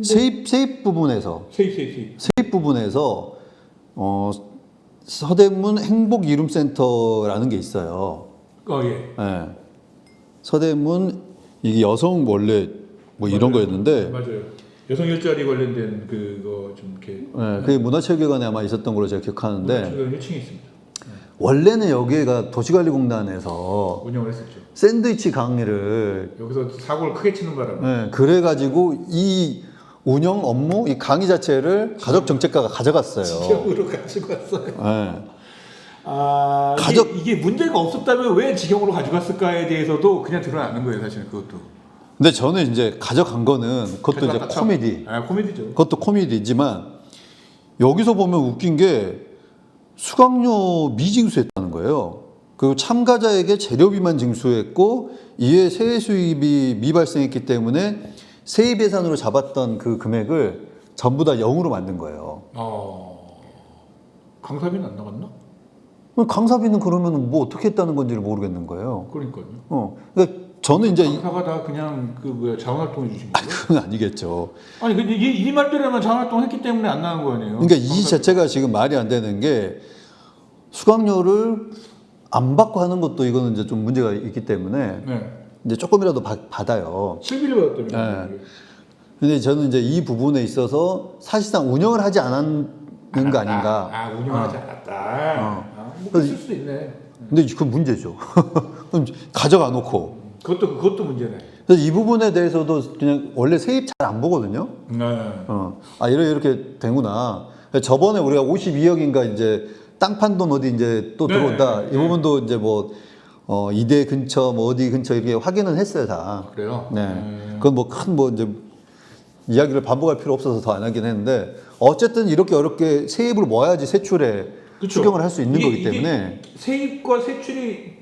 세입 부분에서 세입 부분에서 서대문 행복 이룸센터라는 게 있어요. 예. 네. 서대문 이게 여성 원래 뭐 이런 거였는데 맞아요. 여성 일자리 관련된 그거 좀 이렇게. 네, 그게 문화체육회관에 아마 있었던 걸로 제가 기억하는데 문화체육관 1층에 있습니다. 원래는 여기가 도시관리공단에서 운영을 했었죠. 샌드위치 강의를 여기서 사고를 크게 치는 바람에. 네, 그래가지고 이 운영 업무, 이 강의 자체를 가족정책과가 가져갔어요. 지역으로 가지고 왔어요. 네. 이게 문제가 없었다면 왜 지경으로 가져갔을까에 대해서도 그냥 드러나는 거예요, 사실 그것도. 근데 저는 이제 가져간 거는 그것도 이제 코미디. 코미디죠. 그것도 코미디지만 여기서 보면 웃긴 게 수강료 미징수했다는 거예요. 그리고 참가자에게 재료비만 징수했고 이에 세액 수입이 미발생했기 때문에 세입 예산으로 잡았던 그 금액을 전부 다 0으로 만든 거예요. 강사비는 안 나갔나? 강사비는 그러면 뭐 어떻게 했다는 건지를 모르겠는 거예요. 그러니까요. 그러니까 저는 이제 강사가 다 그냥 자원활동해 주신 거예요? 그건 아니겠죠. 아니 근데 이 말대로만 자원활동했기 때문에 안 나간 거 아니에요? 그러니까 이 자체가 지금 말이 안 되는 게 수강료를 안 받고 하는 것도 이거는 이제 좀 문제가 있기 때문에 이제 조금이라도 받아요. 실비를 받았다면. 네. 근데 저는 이제 이 부분에 있어서 사실상 운영을 하지 않았는 거 아닌가. 운영을 하지 않았다. 뭐 있을 수도 있네. 근데 그 문제죠. 그럼 가져가 놓고. 그것도 문제네. 그래서 이 부분에 대해서도 그냥 원래 세입 잘 안 보거든요. 이렇게 되구나. 저번에 우리가 52억인가 이제 땅 판 돈 어디 이제 또 들어온다. 이 부분도 이제 뭐 이대 근처 뭐 어디 근처 이렇게 확인은 했어요 다. 그래요? 네. 그건 뭐 큰 뭐 이제 이야기를 반복할 필요 없어서 더 안 하긴 했는데 어쨌든 이렇게 어렵게 세입을 모아야지 세출에 추경을 할 수 있는 거기 때문에 세입과 세출이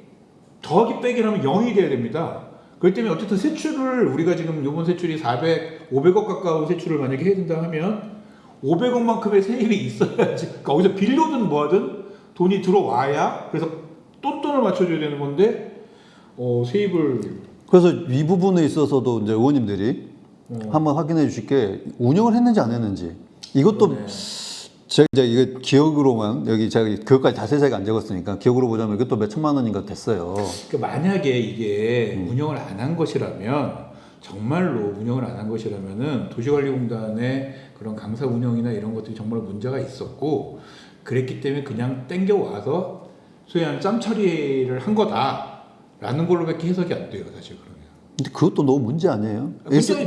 더하기 빼기 하면 0이 돼야 됩니다. 그렇기 때문에 어쨌든 세출을 우리가 지금 이번 세출이 500억 가까운 세출을 만약에 해야 된다 하면 500억만큼의 세입이 있어야지. 그러니까 어디서 빌려든 뭐하든 돈이 들어와야 그래서 또 돈을 맞춰줘야 되는 건데 세입을 그래서 이 부분에 있어서도 이제 의원님들이 한번 확인해 주실 게 운영을 했는지 안 했는지 이것도 그러네. 제가 이제 이게 기억으로만 여기 제가 그것까지 자세하게 안 적었으니까 기억으로 보자면 이것도 몇 천만 원인가 됐어요. 그러니까 만약에 이게 운영을 안 한 것이라면 정말로 운영을 안 한 것이라면은 도시관리공단의 그런 강사 운영이나 이런 것들이 정말 문제가 있었고 그랬기 때문에 그냥 땡겨 와서 소위 한 짬 처리를 한 거다라는 걸로밖에 해석이 안 돼요, 사실 그러면. 근데 그것도 너무 문제 아니에요?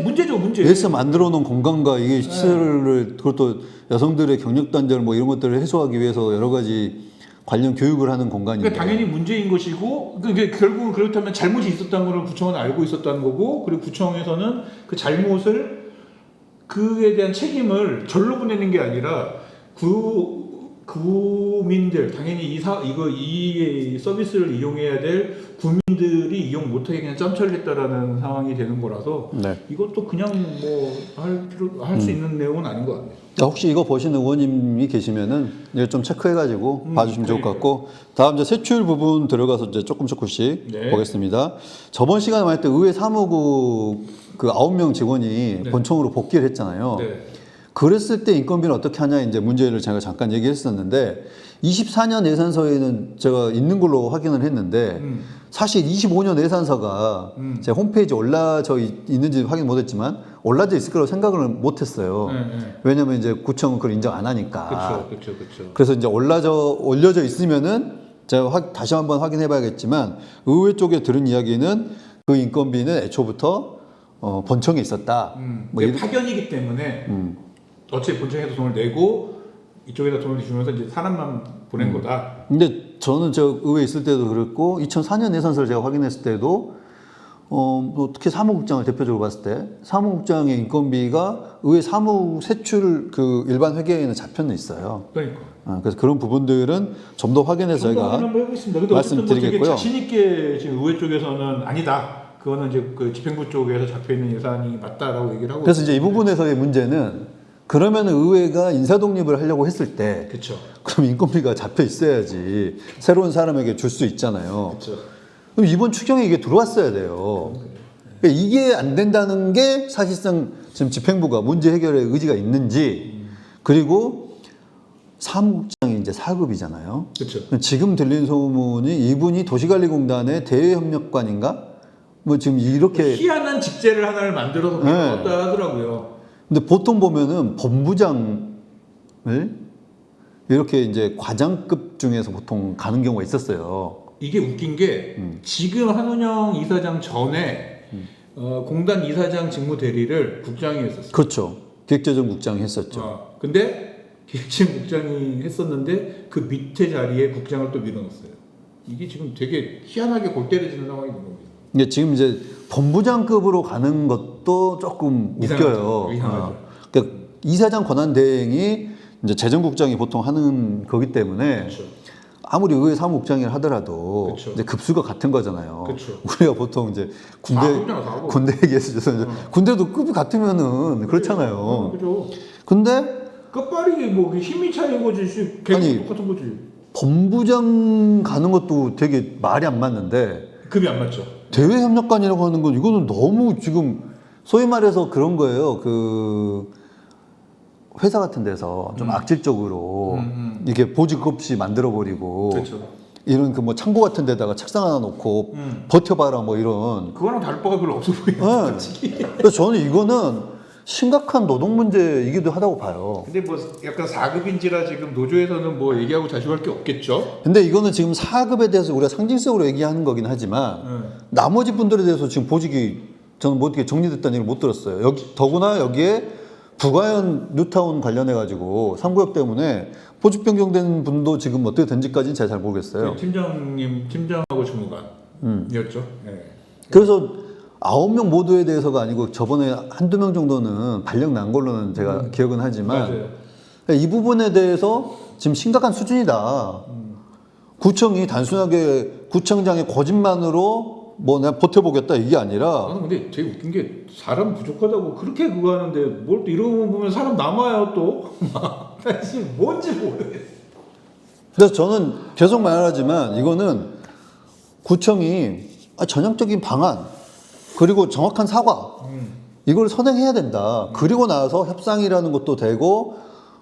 문제죠, 문제. 에서 만들어 놓은 공간과 이게 시설을 그것도 여성들의 경력 단절 뭐 이런 것들을 해소하기 위해서 여러 가지 관련 교육을 하는 공간인데. 그러니까 당연히 문제인 것이고 그게 결국은 그렇다면 잘못이 있었다는 걸 구청은 알고 있었다는 거고 그리고 구청에서는 그 잘못을 그에 대한 책임을 절로 보내는 게 아니라 구민들 당연히 이 서비스를 이용해야 될 구민들이 이용 못하게 그냥 짬처리를 했다라는 상황이 되는 거라서 네. 이것도 그냥 뭐 할 수 있는 내용은 아닌 것 같네요. 혹시 이거 보시는 의원님이 계시면은 이제 좀 체크해가지고 봐주시면 좋을 것 같고 다음 이제 세출 부분 들어가서 이제 조금씩 네. 보겠습니다. 저번 시간에 말할 때 의회 사무국 그 9명 직원이 네. 본청으로 복귀를 했잖아요. 네. 그랬을 때 인건비는 어떻게 하냐 이제 문제를 제가 잠깐 얘기했었는데 24년 예산서에는 제가 있는 걸로 확인을 했는데 사실 25년 예산서가 제 홈페이지에 올라져 있는지 확인 못했지만 올라져 있을 거라고 생각을 못했어요. 네. 왜냐면 이제 구청은 그걸 인정 안 하니까. 그렇죠. 그래서 이제 올려져 있으면은 제가 다시 한번 확인해봐야겠지만 의회 쪽에 들은 이야기는 그 인건비는 애초부터 본청에 있었다. 뭐 그게 파견이기 때문에 어차피 본청에서 돈을 내고 이쪽에다 돈을 주면서 이제 사람만 보낸 거다. 근데 저는 저 의회에 있을 때도 그랬고 2004년 예산서를 제가 확인했을 때도 뭐 특히 사무국장을 대표적으로 봤을 때 사무국장의 인건비가 의회 사무 세출 그 일반 회계에는 잡혀는 있어요. 그러니까. 그래서 그런 부분들은 좀 더 확인해서 저희가 한번 해보겠습니다. 근데 어쨌든 뭐 되게 말씀드리겠고요. 자신 있게 지금 의회 쪽에서는 아니다. 그거는 이제 그 집행부 쪽에서 잡혀 있는 예산이 맞다라고 얘기를 하고. 그래서 이제 이 부분에서의 문제는 그러면 의회가 인사 독립을 하려고 했을 때 그렇죠. 그럼 인건비가 잡혀 있어야지 새로운 사람에게 줄 수 있잖아요. 그렇죠. 그럼 이번 추경에 이게 들어왔어야 돼요. 그러니까 이게 안 된다는 게 사실상 지금 집행부가 문제 해결의 의지가 있는지 그리고 사무국장이 이제 4급이잖아요. 그렇죠. 지금 들린 소문이 이분이 도시관리공단의 대외협력관인가? 뭐 지금 이렇게 희한한 직제를 하나를 만들어서 네. 넣었다 하더라고요. 근데 보통 보면은 본부장을 이렇게 이제 과장급 중에서 보통 가는 경우가 있었어요. 이게 웃긴 게 지금 한운영 이사장 전에 공단 이사장 직무 대리를 국장이 했었어요. 그렇죠. 기획재정국장이 했었죠. 근데 기획재정국장이 했었는데 그 밑에 자리에 국장을 또 밀어넣었어요. 이게 지금 되게 희한하게 골 때려지는 상황이 있는 겁니다. 이게 지금 이제 본부장급으로 가는 것도 조금 웃겨요. 이상하죠. 그러니까 이사장 권한 대행이 이제 재정국장이 보통 하는 거기 때문에 그렇죠. 아무리 의회 사무국장이라 하더라도 그쵸. 이제 급수가 같은 거잖아요. 그쵸. 우리가 보통 이제 사급이잖아. 군대 얘기해서 죄송해요. 군대도 급이 같으면은 그렇잖아요. 그죠. 근데 끝발이 뭐 힘이 차이인 거지. 아니, 걔는 똑같은 거지. 본부장 가는 것도 되게 말이 안 맞는데 급이 안 맞죠. 대외협력관이라고 하는 건 이거는 너무 지금 소위 말해서 그런 거예요. 그 회사 같은 데서 좀 악질적으로 이게 보직 없이 만들어 버리고 그렇죠. 이런 그 뭐 창고 같은 데다가 책상 하나 놓고 버텨봐라 뭐 이런. 그거랑 다를 바가 별로 없어 보이는 네. 솔직히. 그래서 저는 이거는 심각한 노동 문제이기도 하다고 봐요. 근데 뭐 약간 4급인지라 지금 노조에서는 뭐 얘기하고 자식할 게 없겠죠. 근데 이거는 지금 4급에 대해서 우리가 상징적으로 얘기하는 거긴 하지만 나머지 분들에 대해서 지금 보직이 저는 뭐 어떻게 정리됐다는 얘기를 못 들었어요. 여기 더구나 여기에 부가연 뉴타운 관련해 가지고 3구역 때문에 보직 변경된 분도 지금 어떻게 된지까지는 제가 잘 모르겠어요. 팀장하고 주무관이었죠. 네. 그래서 9명 모두에 대해서가 아니고 저번에 한두 명 정도는 발령 난 걸로는 제가 기억은 하지만 맞아요. 이 부분에 대해서 지금 심각한 수준이다. 구청이 단순하게 구청장의 거짓만으로 뭐 내가 버텨보겠다 이게 아니라 나는 근데 되게 웃긴 게 사람 부족하다고 그렇게 그거 하는데 뭘 또 이러고 보면 사람 남아요 또. 나 지금 뭔지 모르겠어. 그래서 저는 계속 말하지만 이거는 구청이 전형적인 방안 그리고 정확한 사과 이걸 선행해야 된다. 그리고 나서 협상이라는 것도 되고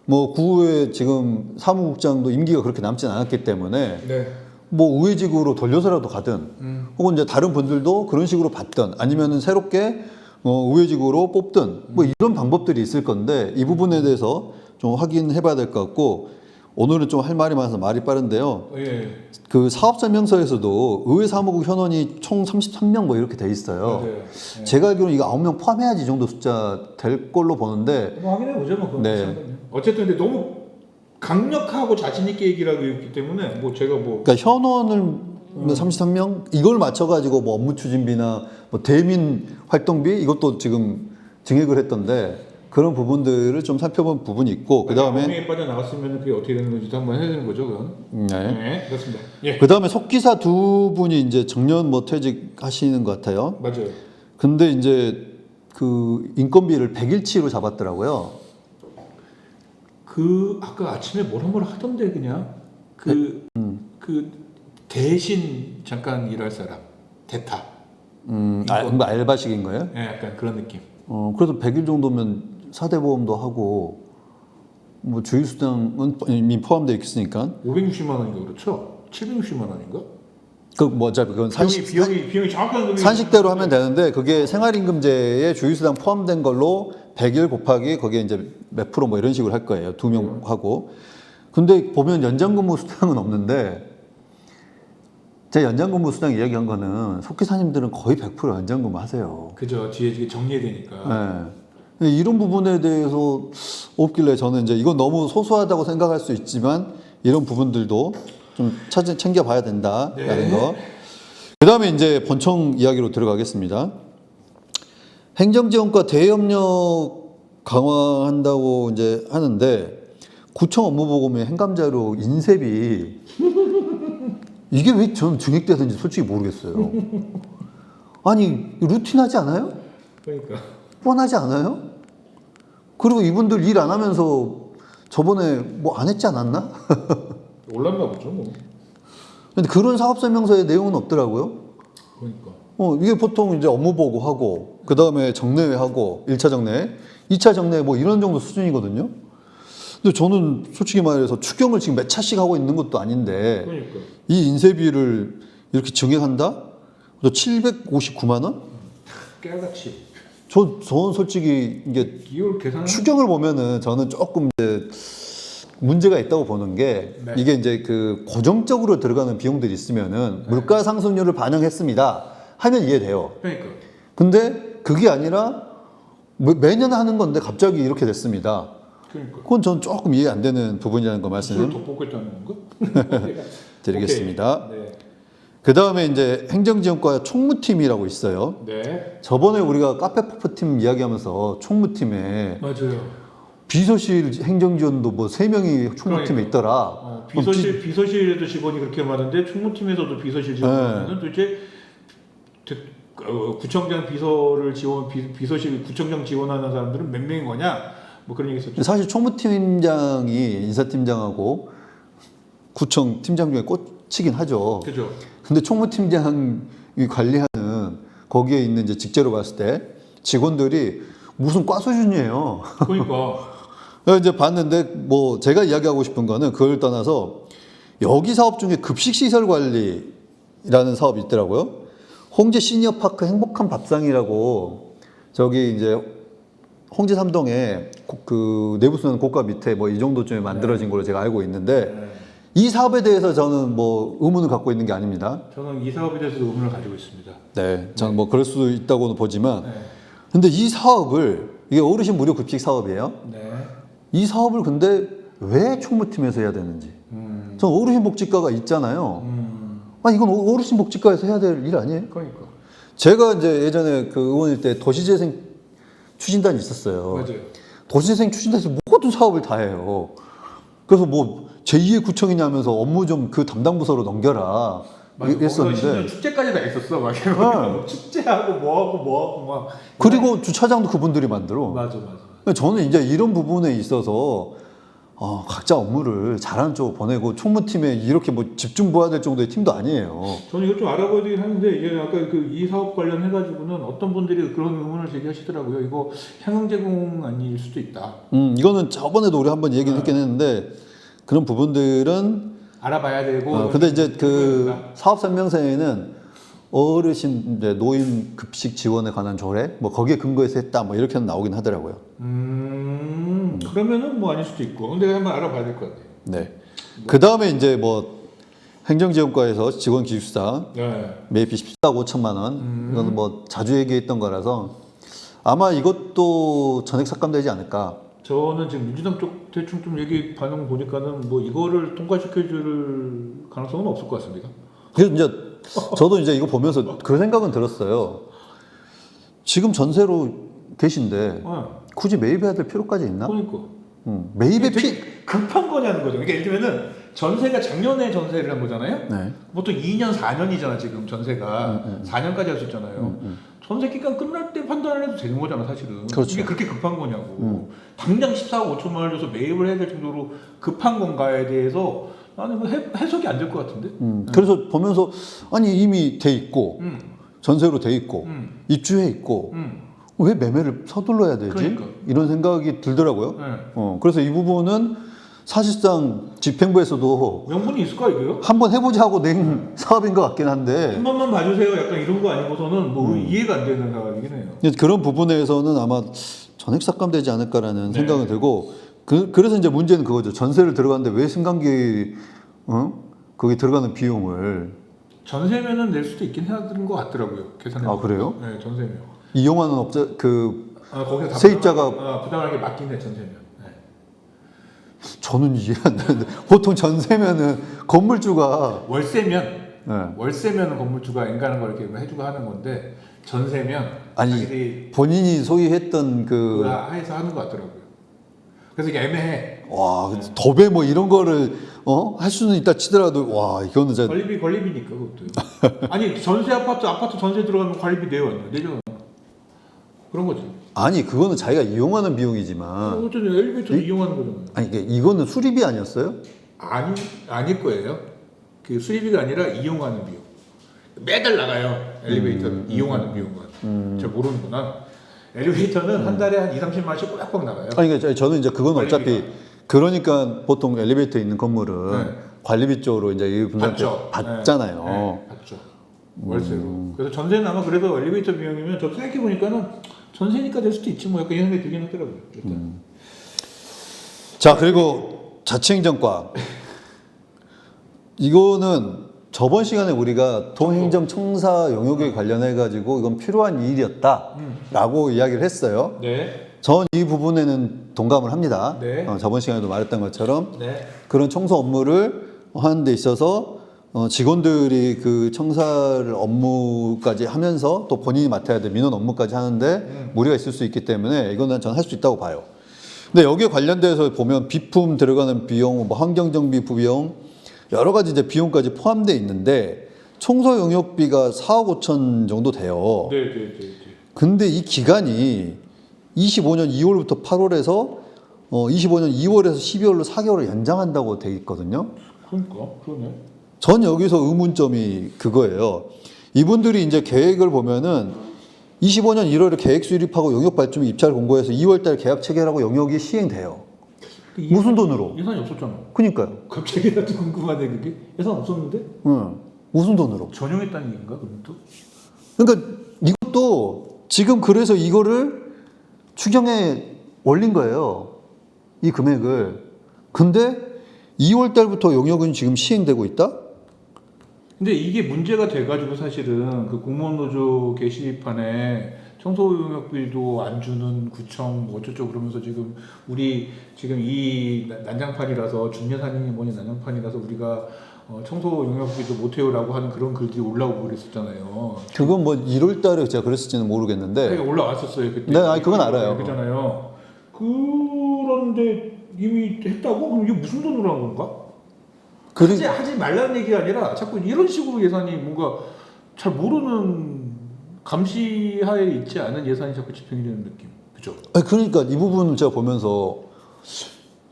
뭐 구의 지금 사무국장도 임기가 그렇게 남진 않았기 때문에 네. 뭐 우회직으로 돌려서라도 가든 혹은 이제 다른 분들도 그런 식으로 받든 아니면은 새롭게 우회직으로 뽑든 뭐 이런 방법들이 있을 건데 이 부분에 대해서 좀 확인해 봐야 될 것 같고 오늘은 좀 할 말이 많아서 말이 빠른데요. 예. 그 사업설명서에서도 의회 사무국 현원이 총 33명 뭐 이렇게 돼 있어요. 맞아요. 예. 제가 알기로는 이거 9명 포함해야지 이 정도 숫자 될 걸로 보는데 뭐 확인해 보죠 뭐. 그건 네. 상관이에요. 어쨌든 근데 너무 강력하고 자신 있게 얘기를 하고 있기 때문에 뭐 제가 뭐 그러니까 현원을 33명 이걸 맞춰 가지고 뭐 업무 추진비나 뭐 대민 활동비 이것도 지금 증액을 했던데 그런 부분들을 좀 살펴본 부분이 있고 그다음에 에 빠져 나왔으면 그게 어떻게 되는 건지도 한번 해야 되는 거죠, 그건. 네, 그렇습니다. 예. 그다음에 속기사 두 분이 이제 정년 뭐 퇴직하시는 것 같아요. 맞아요. 근데 이제 그 인건비를 100일치로 잡았더라고요. 그 아까 아침에 뭐라 하던데 그냥 그 대신 잠깐 일할 사람 대타. 뭔가 알바식인 거예요? 예, 약간 그런 느낌. 그래도 100일 정도면 사대보험도 하고 뭐 주휴수당은 이미 포함되어 있으니까 560만 원인가 그렇죠? 760만 원인가? 그 뭐 어차피 그건 비용이 정확한 금액이 산식대로 하면 되는데 그게 생활임금제에 주휴수당 포함된 걸로 100일 곱하기 거기에 이제 몇 프로 뭐 이런 식으로 할 거예요. 2명 하고. 근데 보면 연장근무 수당은 없는데 제 연장근무 수당 이야기한 거는 속기사님들은 거의 100% 연장근무 하세요. 그죠. 뒤에 이게 정리되니까. 네. 이런 부분에 대해서 없길래 저는 이제 이건 너무 소소하다고 생각할 수 있지만 이런 부분들도 좀 챙겨봐야 된다라는 거. 그다음에 이제 본청 이야기로 들어가겠습니다. 행정지원과 대협력 강화한다고 이제 하는데 구청 업무보고에 행감자료 인쇄비 이게 왜 저는 증액되는지 솔직히 모르겠어요. 아니 루틴하지 않아요? 그러니까. 뻔하지 않아요? 그리고 이분들 일 안 하면서 저번에 뭐 안 했지 않았나? 올랐나 보죠, 뭐. 근데 그런 사업설명서에 내용은 없더라고요. 그러니까. 이게 보통 이제 업무 보고하고, 그 다음에 정례하고, 1차 정례, 2차 정례 뭐 이런 정도 수준이거든요. 근데 저는 솔직히 말해서 추경을 지금 몇 차씩 하고 있는 것도 아닌데, 그러니까. 이 인쇄비를 이렇게 증액한다? 또 759만 원? 깨알같이. 저는 솔직히 이게 이걸 계산 추경을 보면은 저는 조금 이제 문제가 있다고 보는 게 네. 이게 이제 그 고정적으로 들어가는 비용들이 있으면은 물가 상승률을 반영했습니다 하면 이해돼요. 그러니까. 근데 그게 아니라 매년 하는 건데 갑자기 이렇게 됐습니다. 그러니까. 그건 전 조금 이해 안 되는 부분이라는 거 술 말씀 돋보겠다는 건가? 드리겠습니다. 네. 그 다음에 이제 행정지원과 총무팀이라고 있어요. 네. 저번에 우리가 카페퍼프팀 이야기하면서 총무팀에 맞아요. 비서실 행정지원도 뭐 3명이 총무팀에 그러니까. 있더라. 비서실에도 직원이 그렇게 많은데 총무팀에서도 비서실 직원은 도대체 구청장 비서를 비서실 구청장 지원하는 사람들은 몇 명인 거냐? 뭐 그런 얘기 있었죠. 사실 총무팀장이 인사팀장하고 구청 팀장 중에 꽂히긴 하죠. 그죠. 근데 총무팀장이 관리하는 거기에 있는 이제 직제로 봤을 때 직원들이 무슨 과 수준이에요. 그러니까. 이제 봤는데 뭐 제가 이야기하고 싶은 거는 그걸 떠나서 여기 사업 중에 급식시설 관리라는 사업이 있더라고요. 홍제 시니어파크 행복한 밥상이라고 저기 이제 홍제 삼동에 그 내부수는 고가 밑에 뭐 이 정도쯤에 만들어진 걸로 제가 알고 있는데 네. 이 사업에 대해서 저는 뭐 의문을 갖고 있는 게 아닙니다. 저는 이 사업에 대해서도 의문을 가지고 있습니다. 네, 저는 뭐 그럴 수도 있다고는 보지만 네. 근데 이 사업을 이게 어르신 무료 급식 사업이에요. 네. 이 사업을 근데 왜 총무팀에서 해야 되는지. 전 어르신 복지과가 있잖아요. 아 이건 어르신 복지과에서 해야 될 일 아니에요? 그러니까. 제가 이제 예전에 그 의원일 때 도시재생 추진단이 있었어요. 맞아요. 도시재생 추진단에서 모든 사업을 다 해요. 그래서 뭐 제2의 구청이냐면서 업무 좀 그 담당 부서로 넘겨라. 맞아. 거기서 심지어 했었는데 축제까지 다 했었어. 막 네. 축제하고 뭐하고 막. 그리고 주차장도 그분들이 만들어. 맞아. 저는 이제 이런 부분에 있어서 각자 업무를 잘하는 쪽으로 보내고 총무팀에 이렇게 뭐 집중 보아야 될 정도의 팀도 아니에요. 저는 이거 좀 알아봐야 되긴 하는데 이게 아까 그 이 사업 관련해가지고는 어떤 분들이 그런 의문을 제기하시더라고요. 이거 향응 제공 아닐 수도 있다. 이거는 저번에도 우리 한번 얘기는 했긴 했는데 그런 부분들은 알아봐야 되고. 근데 이제 그 사업 설명서에는 어르신 이제 노인 급식 지원에 관한 조례 뭐 거기에 근거해서 했다 뭐 이렇게는 나오긴 하더라고요. 그러면은 뭐 아닐 수도 있고. 근데 한번 알아봐야 될 것 같아요. 네. 그 다음에 이제 뭐 행정지원과에서 직원 기숙사 네. 매입비 14억 5천만 원 이거는 뭐 자주 얘기했던 거라서 아마 이것도 전액 삭감되지 않을까. 저는 지금 민주당 쪽 대충 좀 얘기 반응 보니까는 뭐 이거를 통과시켜줄 가능성은 없을 것 같습니다. 그래서 이제 저도 이제 이거 보면서 그 생각은 들었어요. 지금 전세로 계신데 네. 굳이 매입해야 될 필요까지 있나? 그러니까. 매입의 되게 급한 거냐는 거죠. 그러니까 예를 들면은 전세가 작년에 전세를 한 거잖아요. 네. 보통 2년, 4년이잖아 지금 전세가 4년까지 할 수 있잖아요. 전세 기간 끝날 때 판단을 해도 되는 거잖아 사실은. 그렇죠. 이게 그렇게 급한 거냐고. 당장 14억 5천만 원을 줘서 매입을 해야 될 정도로 급한 건가에 대해서 나는 뭐 해석이 안 될 것 같은데. 그래서 보면서 아니 이미 돼 있고 전세로 돼 있고 입주해 있고 왜 매매를 서둘러야 되지? 그러니까. 이런 생각이 들더라고요. 네. 그래서 이 부분은 사실상 집행부에서도 명분이 있을까 이게요? 한번 해보자 하고 낸 사업인 것 같긴 한데 한 번만 봐주세요. 약간 이런 거 아니고서는 뭐 이해가 안 되는 상황이긴 해요. 그런 부분에서는 아마 전액 삭감되지 않을까라는 네. 생각은 들고 그래서 이제 문제는 그거죠. 전세를 들어갔는데 왜 승강기 거기 들어가는 비용을 전세면은 낼 수도 있긴 해야 되는 것 같더라고요. 계산해. 아, 그래요? 네, 전세면. 이용하는 업자 거기서 다 세입자가 부담하게 맡긴 해 전세면. 네. 저는 이해 안 되는데 보통 전세면은 건물주가 월세면 네. 월세면은 건물주가 인가하는 걸 이렇게 해주고 하는 건데 전세면 아니 자기들이 본인이 소유했던 그 하에서 하는 것 같더라고요. 그래서 이게 애매해. 와 덕에 뭐 이런 거를 할 수는 있다 치더라도 와 이거는 진짜 관리비니까 그것도. 아니 전세 아파트 전세 들어가면 관리비 내요 내죠. 그런 거지. 아니 그거는 자기가 이용하는 비용이지만 어쨌든 엘리베이터를 이용하는 거잖아요. 아니 이거는 수리비 아니었어요? 아닐 거예요. 그 수리비가 아니라 이용하는 비용. 매달 나가요. 엘리베이터를 이용하는 비용은. 잘 모르는구나. 엘리베이터는 한 달에 한 2, 30만 원씩 꽉꽉 나가요. 아니 그러니까 저는 이제 그건 관리비가. 어차피 그러니까 보통 엘리베이터 있는 건물은 네. 관리비 쪽으로 이제 이분한테 받죠. 받잖아요. 네, 받죠. 월세로. 그래서 전세는 아마 그래도 엘리베이터 비용이면 저 생각해 보니까는 전세니까 될 수도 있지 뭐 약간 이런 생각이 들긴 하더라고요. 일단. 자 그리고 자치행정과 이거는 저번 시간에 우리가 도행정 청사 영역에 관련해 가지고 이건 필요한 일이었다라고 이야기를 했어요. 네. 전 이 부분에는 동감을 합니다. 네. 저번 시간에도 말했던 것처럼 네. 그런 청소 업무를 하는 데 있어서 직원들이 그 청사를 업무까지 하면서 또 본인이 맡아야 될 민원 업무까지 하는데 무리가 있을 수 있기 때문에 이거는 저는 할 수 있다고 봐요. 근데 여기에 관련돼서 보면 비품 들어가는 비용, 뭐 환경정비 비용 여러 가지 이제 비용까지 포함되어 있는데 청소 용역비가 4억 5천 정도 돼요. 네. 근데 이 기간이 25년 2월부터 8월에서 25년 2월에서 12월로 4개월을 연장한다고 돼 있거든요. 그러니까 그러네. 전 여기서 의문점이 그거예요. 이분들이 이제 계획을 보면은 25년 1월에 계획 수립하고 영역 발주민 입찰 공고해서 2월달 계약 체결하고 영역이 시행돼요. 무슨 돈으로? 예산이 없었잖아. 그니까요. 갑자기 나도 궁금하네 그게. 예산 없었는데? 응. 무슨 돈으로? 전용했다는 얘기인가 그럼 또? 그러니까 이것도 지금 그래서 이거를 추경에 올린 거예요. 이 금액을. 근데 2월 달부터 용역은 지금 시행되고 있다? 근데 이게 문제가 돼가지고 사실은 그 공무원 노조 게시판에 청소 용역비도 안 주는 구청 뭐 어쩌고 그러면서 지금 우리 지금 이 난장판이라서 준예산이 뭐니 난장판이라서 우리가 청소 용역비도 못해요라고 하는 그런 글들이 올라오고 그랬었잖아요. 그건 뭐 1월 달에 제가 그랬을지는 모르겠는데. 그러니까 올라왔었어요 그때. 네, 아니, 그건 알아요. 그잖아요. 그런데 이미 했다고? 그럼 이게 무슨 돈으로 한 건가? 하지 말라는 얘기가 아니라 자꾸 이런 식으로 예산이 뭔가 잘 모르는 감시하에 있지 않은 예산이 자꾸 집행이 되는 느낌. 그죠? 아니, 그러니까 이 부분을 제가 보면서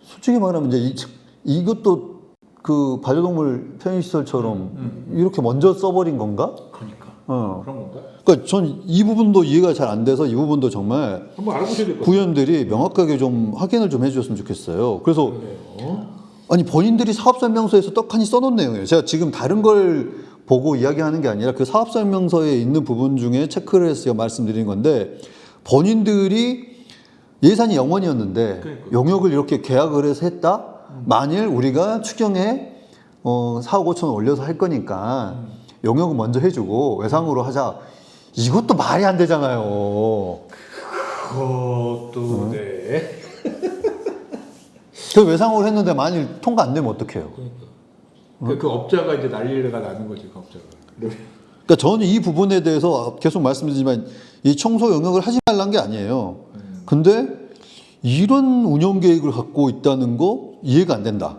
솔직히 말하면 이제 이것도 그 반려동물 편의시설처럼 이렇게 먼저 써버린 건가? 그러니까. 어. 그런 건가? 그러니까 전 이 부분도 이해가 잘 안 돼서 이 부분도 정말 한번 알아보셔야 될 것 같아요. 구의원들이 명확하게 좀 확인을 좀 해주셨으면 좋겠어요. 그래서 그러네요. 아니 본인들이 사업설명서에서 떡하니 써놓은 내용이에요. 제가 지금 다른 걸 보고 이야기하는 게 아니라 그 사업설명서에 있는 부분 중에 체크를 해서 제가 말씀드린 건데 본인들이 예산이 0원이었는데 그러니까요. 용역을 이렇게 계약을 해서 했다? 만일 우리가 추경에 4억 5천 원 올려서 할 거니까 용역은 먼저 해주고 외상으로 하자. 이것도 말이 안 되잖아요. 그것도 네. 그 외상으로 했는데 만일 통과 안 되면 어떡해요? 그러니까 그 업자가 이제 난리가 나는 거지, 그 업자가. 그러니까 저는 이 부분에 대해서 계속 말씀드리지만 이 청소 영역을 하지 말란 게 아니에요. 근데 이런 운영 계획을 갖고 있다는 거 이해가 안 된다.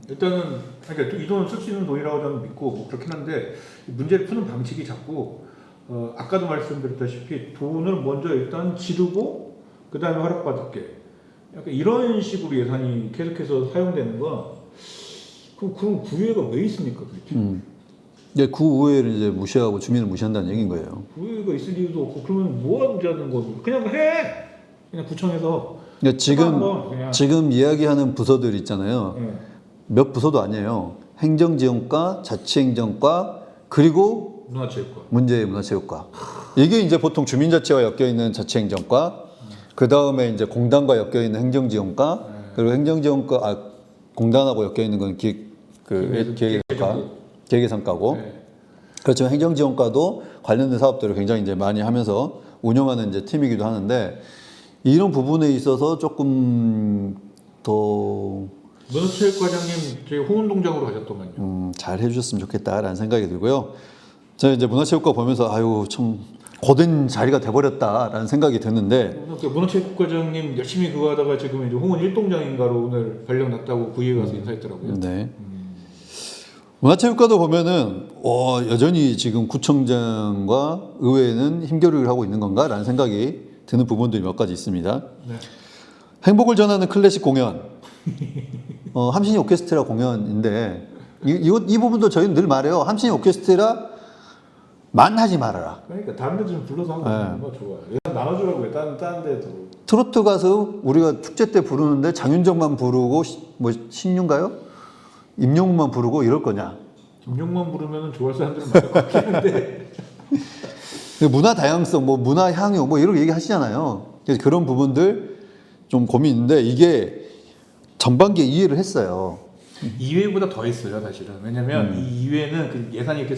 일단은 그러니까 이 돈을 쓸 수 있는 돈이라고 저는 믿고 뭐 그렇긴 한데 문제를 푸는 방식이 자꾸 아까도 말씀드렸다시피 돈을 먼저 일단 지르고 그 다음에 허락받을게. 약간 이런 식으로 예산이 계속해서 사용되는 건 그럼 구의회가 왜 있습니까, 도대체? 이제 구의회를 이제 무시하고 주민을 무시한다는 얘기인 거예요. 구의회가 있을 이유도 없고 그러면 뭐 하자는 거고 그냥 해. 그냥 구청에서 그러니까 그냥. 지금 이야기하는 부서들 있잖아요. 네. 몇 부서도 아니에요. 행정지원과, 자치행정과, 그리고 문화체육관. 문화체육과. 이게 이제 보통 주민자치와 엮여있는 자치행정과, 그 다음에 이제 공단과 엮여있는 행정지원과, 그리고 행정지원과, 공단하고 엮여있는 건 계획예산과고. 네. 그렇지만 행정지원과도 관련된 사업들을 굉장히 이제 많이 하면서 운영하는 이제 팀이기도 하는데, 이런 부분에 있어서 조금 더 문화체육과장님 저희 홍은동장으로 가셨더만요. 잘 해주셨으면 좋겠다라는 생각이 들고요. 제가 이제 문화체육과 보면서 아유 참 고된 자리가 돼버렸다라는 생각이 드는데 문화체육과장님 열심히 그거 하다가 지금 이제 홍은 1동장인가로 오늘 발령 났다고 구의회 가서 인사했더라고요. 네. 문화체육과도 보면은 여전히 지금 구청장과 의회는 힘겨루기를 하고 있는 건가라는 생각이 드는 부분들이 몇 가지 있습니다. 네. 행복을 전하는 클래식 공연, 함신이 오케스트라 공연인데 이 부분도 저희는 늘 말해요. 함신이 오케스트라 만 하지 말아라. 그러니까 다른 데 좀 불러서 하고 있는 거 좋아요. 예산 나눠주라고 왜 다른 데도. 트로트 가수 우리가 축제 때 부르는데 장윤정만 부르고 뭐 신윤가요? 임영웅만 부르고 이럴 거냐? 김용만 부르면 좋아할 사람들은 많을 것 같긴 한데. 문화 다양성, 뭐 문화 향유, 뭐 이런 얘기 하시잖아요. 그래서 그런 부분들 좀 고민인데 이게 전반기에 이해를 했어요. 2회보다 더 했어요, 사실은. 왜냐면 이 2회는 그 예산이 이렇게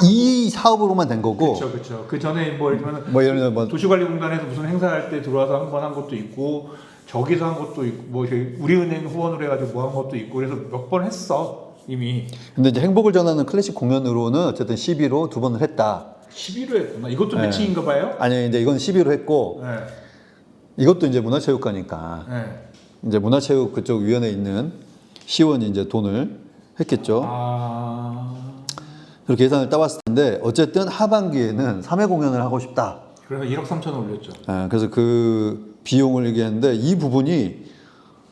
이 사업으로만 된 거고. 그렇죠. 그 전에 뭐 예를 들면 뭐 예를 들면 도시관리공단에서 무슨 행사할 때 들어와서 한 번 한 것도 있고 저기서 한 것도 있고 뭐 저희 우리은행 후원으로 해가지고 뭐 한 것도 있고 그래서 몇 번 했어 이미. 근데 이제 행복을 전하는 클래식 공연으로는 어쨌든 11호 2번을 했다. 11호 했구나. 이것도 매칭인가 봐요? 아니 이제 이건 11호 했고 네. 이것도 이제 문화체육과니까 네. 이제 문화체육 그쪽 위원회에 있는 시원이 이제 돈을 했겠죠. 그렇게 예산을 따왔을 텐데 어쨌든 하반기에는 3회 공연을 하고 싶다. 그래서 1억 3천을 올렸죠. 그래서 그 비용을 얘기했는데 이 부분이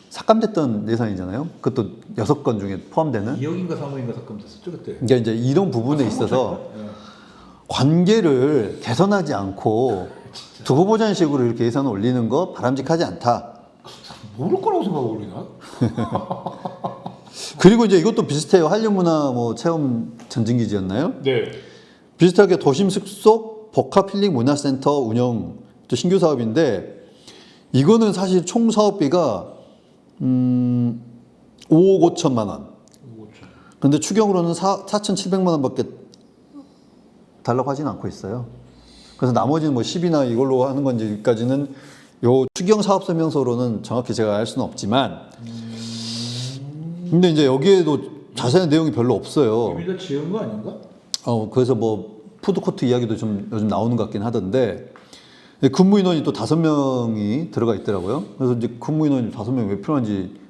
삭감됐던 예산이잖아요. 그것도 6건 중에 포함되는. 2억인가 3억인가 삭감됐었죠 그때. 그러니까 이제 이런 부분에 있어서 관계를 개선하지 않고 두고 보자는 식으로 이렇게 예산을 올리는 거 바람직하지 않다. 모를 거라고 생각하고 올리나? 그리고 이제 이것도 비슷해요. 한림문화 뭐 체험 전진기지였나요? 네. 비슷하게 도심 숲속 복합 힐링 문화센터 운영 또 신규 사업인데 이거는 사실 총 사업비가 5억 5천만 원. 5천. 근데 추경으로는 4,700만 원밖에 달라고 하지는 않고 있어요. 그래서 나머지는 뭐 10이나 이걸로 하는 건지까지는 요 추경 사업 설명서로는 정확히 제가 알 수는 없지만 근데 이제 여기에도 자세한 내용이 별로 없어요. 이미 다 지은 거 아닌가? 그래서 뭐 푸드코트 이야기도 좀 요즘 나오는 것 같긴 하던데 근무 인원이 또 5명이 들어가 있더라고요. 그래서 이제 근무 인원이 5명이 왜 필요한지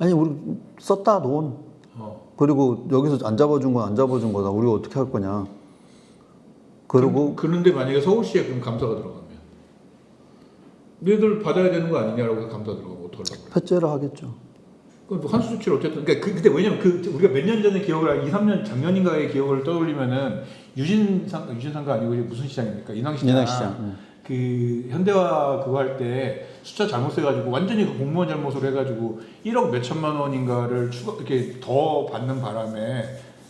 아니 우리 썼다 돈. 그리고 여기서 안 잡아준 건 안 잡아준 거다. 우리가 어떻게 할 거냐. 그리고 그런데 만약에 서울시에 그럼 감사가 들어가면 너희들 받아야 되는 거 아니냐라고 감사 들어가면 어떡하려고? 폐쇄를 하겠죠. 그럼 환수 조치를 어쨌든 그러니까 그때 왜냐면 우리가 몇 년 전의 기억을 2, 3년 작년인가의 기억을 떠올리면은 유진상가 아니고 이게 무슨 시장입니까? 인왕시장. 그 현대화 그거 할 때 숫자 잘못 세가지고 완전히 그 공무원 잘못으로 해가지고 1억 몇 천만 원인가를 추가 이렇게 더 받는 바람에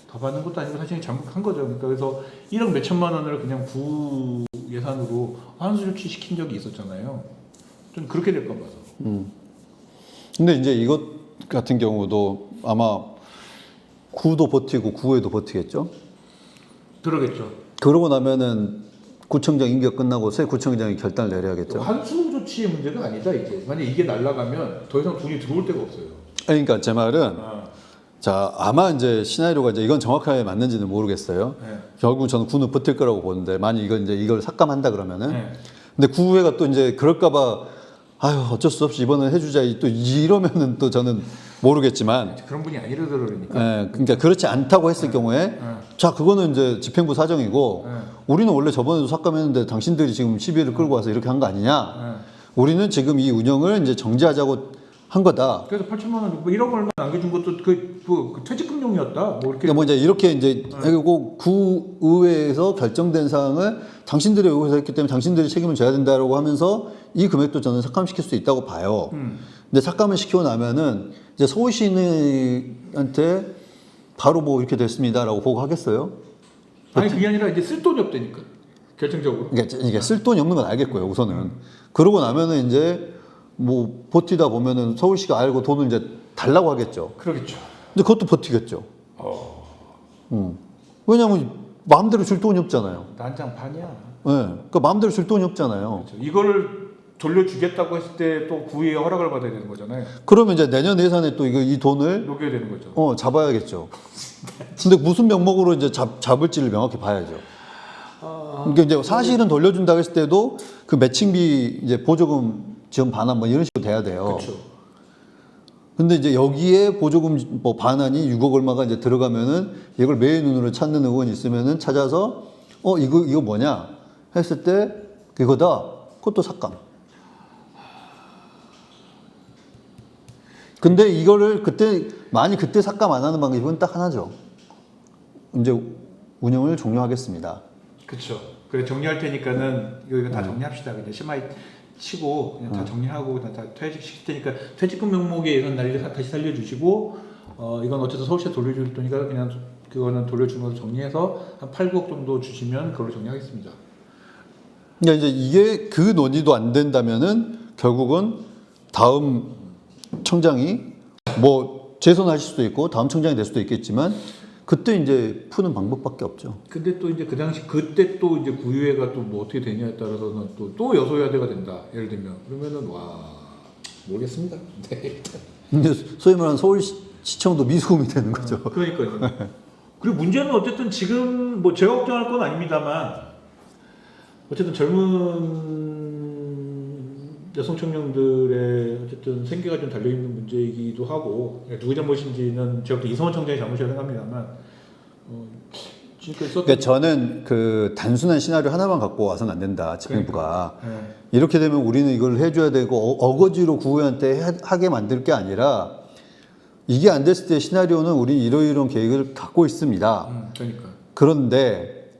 더 받는 것도 아니고 사실 잘못한 거죠. 그러니까 그래서 1억 몇 천만 원을 그냥 구 예산으로 환수 조치 시킨 적이 있었잖아요. 좀 그렇게 될 것 같아서. 근데 이제 이것 같은 경우도 아마 구도 버티고 구에도 버티겠죠. 그러겠죠. 그러고 나면은 구청장 임기가 끝나고 새 구청장이 결단을 내려야겠죠. 환수 조치의 문제가 아니다 이제. 만약 이게 날아가면 더 이상 돈이 들어올 데가 없어요. 그러니까 제 말은 자 아마 이제 시나리오가 이제 이건 정확하게 맞는지는 모르겠어요. 네. 결국 저는 구는 버틸 거라고 보는데 만약 이걸 삭감한다 그러면은 네. 근데 구회가 또 이제 그럴까봐 아유 어쩔 수 없이 이번엔 해주자 또 이러면은 또 저는 모르겠지만 그런 분이 아니라 그러니까. 그러니까 그렇지 않다고 했을 경우에 자 그거는 이제 집행부 사정이고 우리는 원래 저번에도 삭감했는데 당신들이 지금 시비를 끌고 와서 이렇게 한 거 아니냐 우리는 지금 이 운영을 이제 정지하자고 한 거다. 그래서 8천만 원, 뭐 1억 얼마 남겨준 것도 그 퇴직금용이었다. 뭐 이렇게. 그러니까 뭐 이렇게 이제 그리고 구의회에서 결정된 사항을 당신들이 여기서 했기 때문에 당신들이 책임을 져야 된다라고 하면서 이 금액도 저는 삭감시킬 수 있다고 봐요. 근데 삭감을 시키고 나면은 이제 서울시민한테 바로 뭐 이렇게 됐습니다라고 보고하겠어요? 아니 그게 아니라 이제 쓸 돈이 없다니까. 결정적으로. 그러니까 이게 쓸 돈이 없는 건 알겠고요. 우선은 그러고 나면은 이제 뭐 버티다 보면은 서울시가 알고 돈을 이제 달라고 하겠죠. 그러겠죠. 근데 그것도 버티겠죠. 왜냐하면 마음대로 줄 돈이 없잖아요. 난장판이야. 네. 그러니까 마음대로 줄 돈이 없잖아요. 그렇죠. 이거를 돌려주겠다고 했을 때 또 구의회 허락을 받아야 되는 거잖아요. 그러면 이제 내년 예산에 또 이 돈을 녹여야 되는 거죠. 잡아야겠죠. 근데 무슨 명목으로 이제 잡을지를 명확히 봐야죠. 그러니까 이제 사실은 돌려준다고 했을 때도 그 매칭비 이제 보조금 지원 반환 뭐 이런 식으로 돼야 돼요. 그렇죠. 근데 이제 여기에 보조금 뭐 반환이 6억 얼마가 이제 들어가면은 이걸 매의 눈으로 찾는 의원이 있으면은 찾아서 이거 뭐냐 했을 때 이거다. 그것도 삭감. 근데 이거를 그때 삭감 안 하는 방법은 딱 하나죠. 이제 운영을 종료하겠습니다. 그렇죠. 그래 정리할 테니까는 이거 다 정리합시다. 그냥 심하게 치고 그냥 다 정리하고 그냥 다 퇴직시킬 테니까 퇴직금 명목에 예산 다시 살려주시고 이건 어쨌든 서울시에 돌려줄 돈이니까 그냥 그거는 돌려주면서 정리해서 한 8, 9억 정도 주시면 그걸로 정리하겠습니다. 그러니까 이제 이게 그 논의도 안 된다면은 결국은 다음 청장이 뭐 재선하실 수도 있고 다음 청장이 될 수도 있겠지만 그때 이제 푸는 방법밖에 없죠. 근데 또 이제 그 당시 그때 또 이제 구의회가 또 뭐 어떻게 되냐에 따라서는 또 여소야대가 된다. 예를 들면 그러면은 모르겠습니다. 네. 근데 소위 말하는 서울시청도 미수금이 되는 거죠. 그러니까요. 그리고 문제는 어쨌든 지금 뭐 제가 걱정할 건 아닙니다만 어쨌든 젊은 여성 청년들의 어쨌든 생계가 좀 달려 있는 문제이기도 하고 누구 잘못인지는 제가 또 이성원 청장의 잘못이라고 생각합니다만 그러니까 저는 그 단순한 시나리오 하나만 갖고 와서는 안 된다. 집행부가 이렇게 되면 우리는 이걸 해줘야 되고 어거지로 구의원한테 하게 만들 게 아니라 이게 안 됐을 때 시나리오는 우리 이러이러한 계획을 갖고 있습니다. 그러니까. 그런데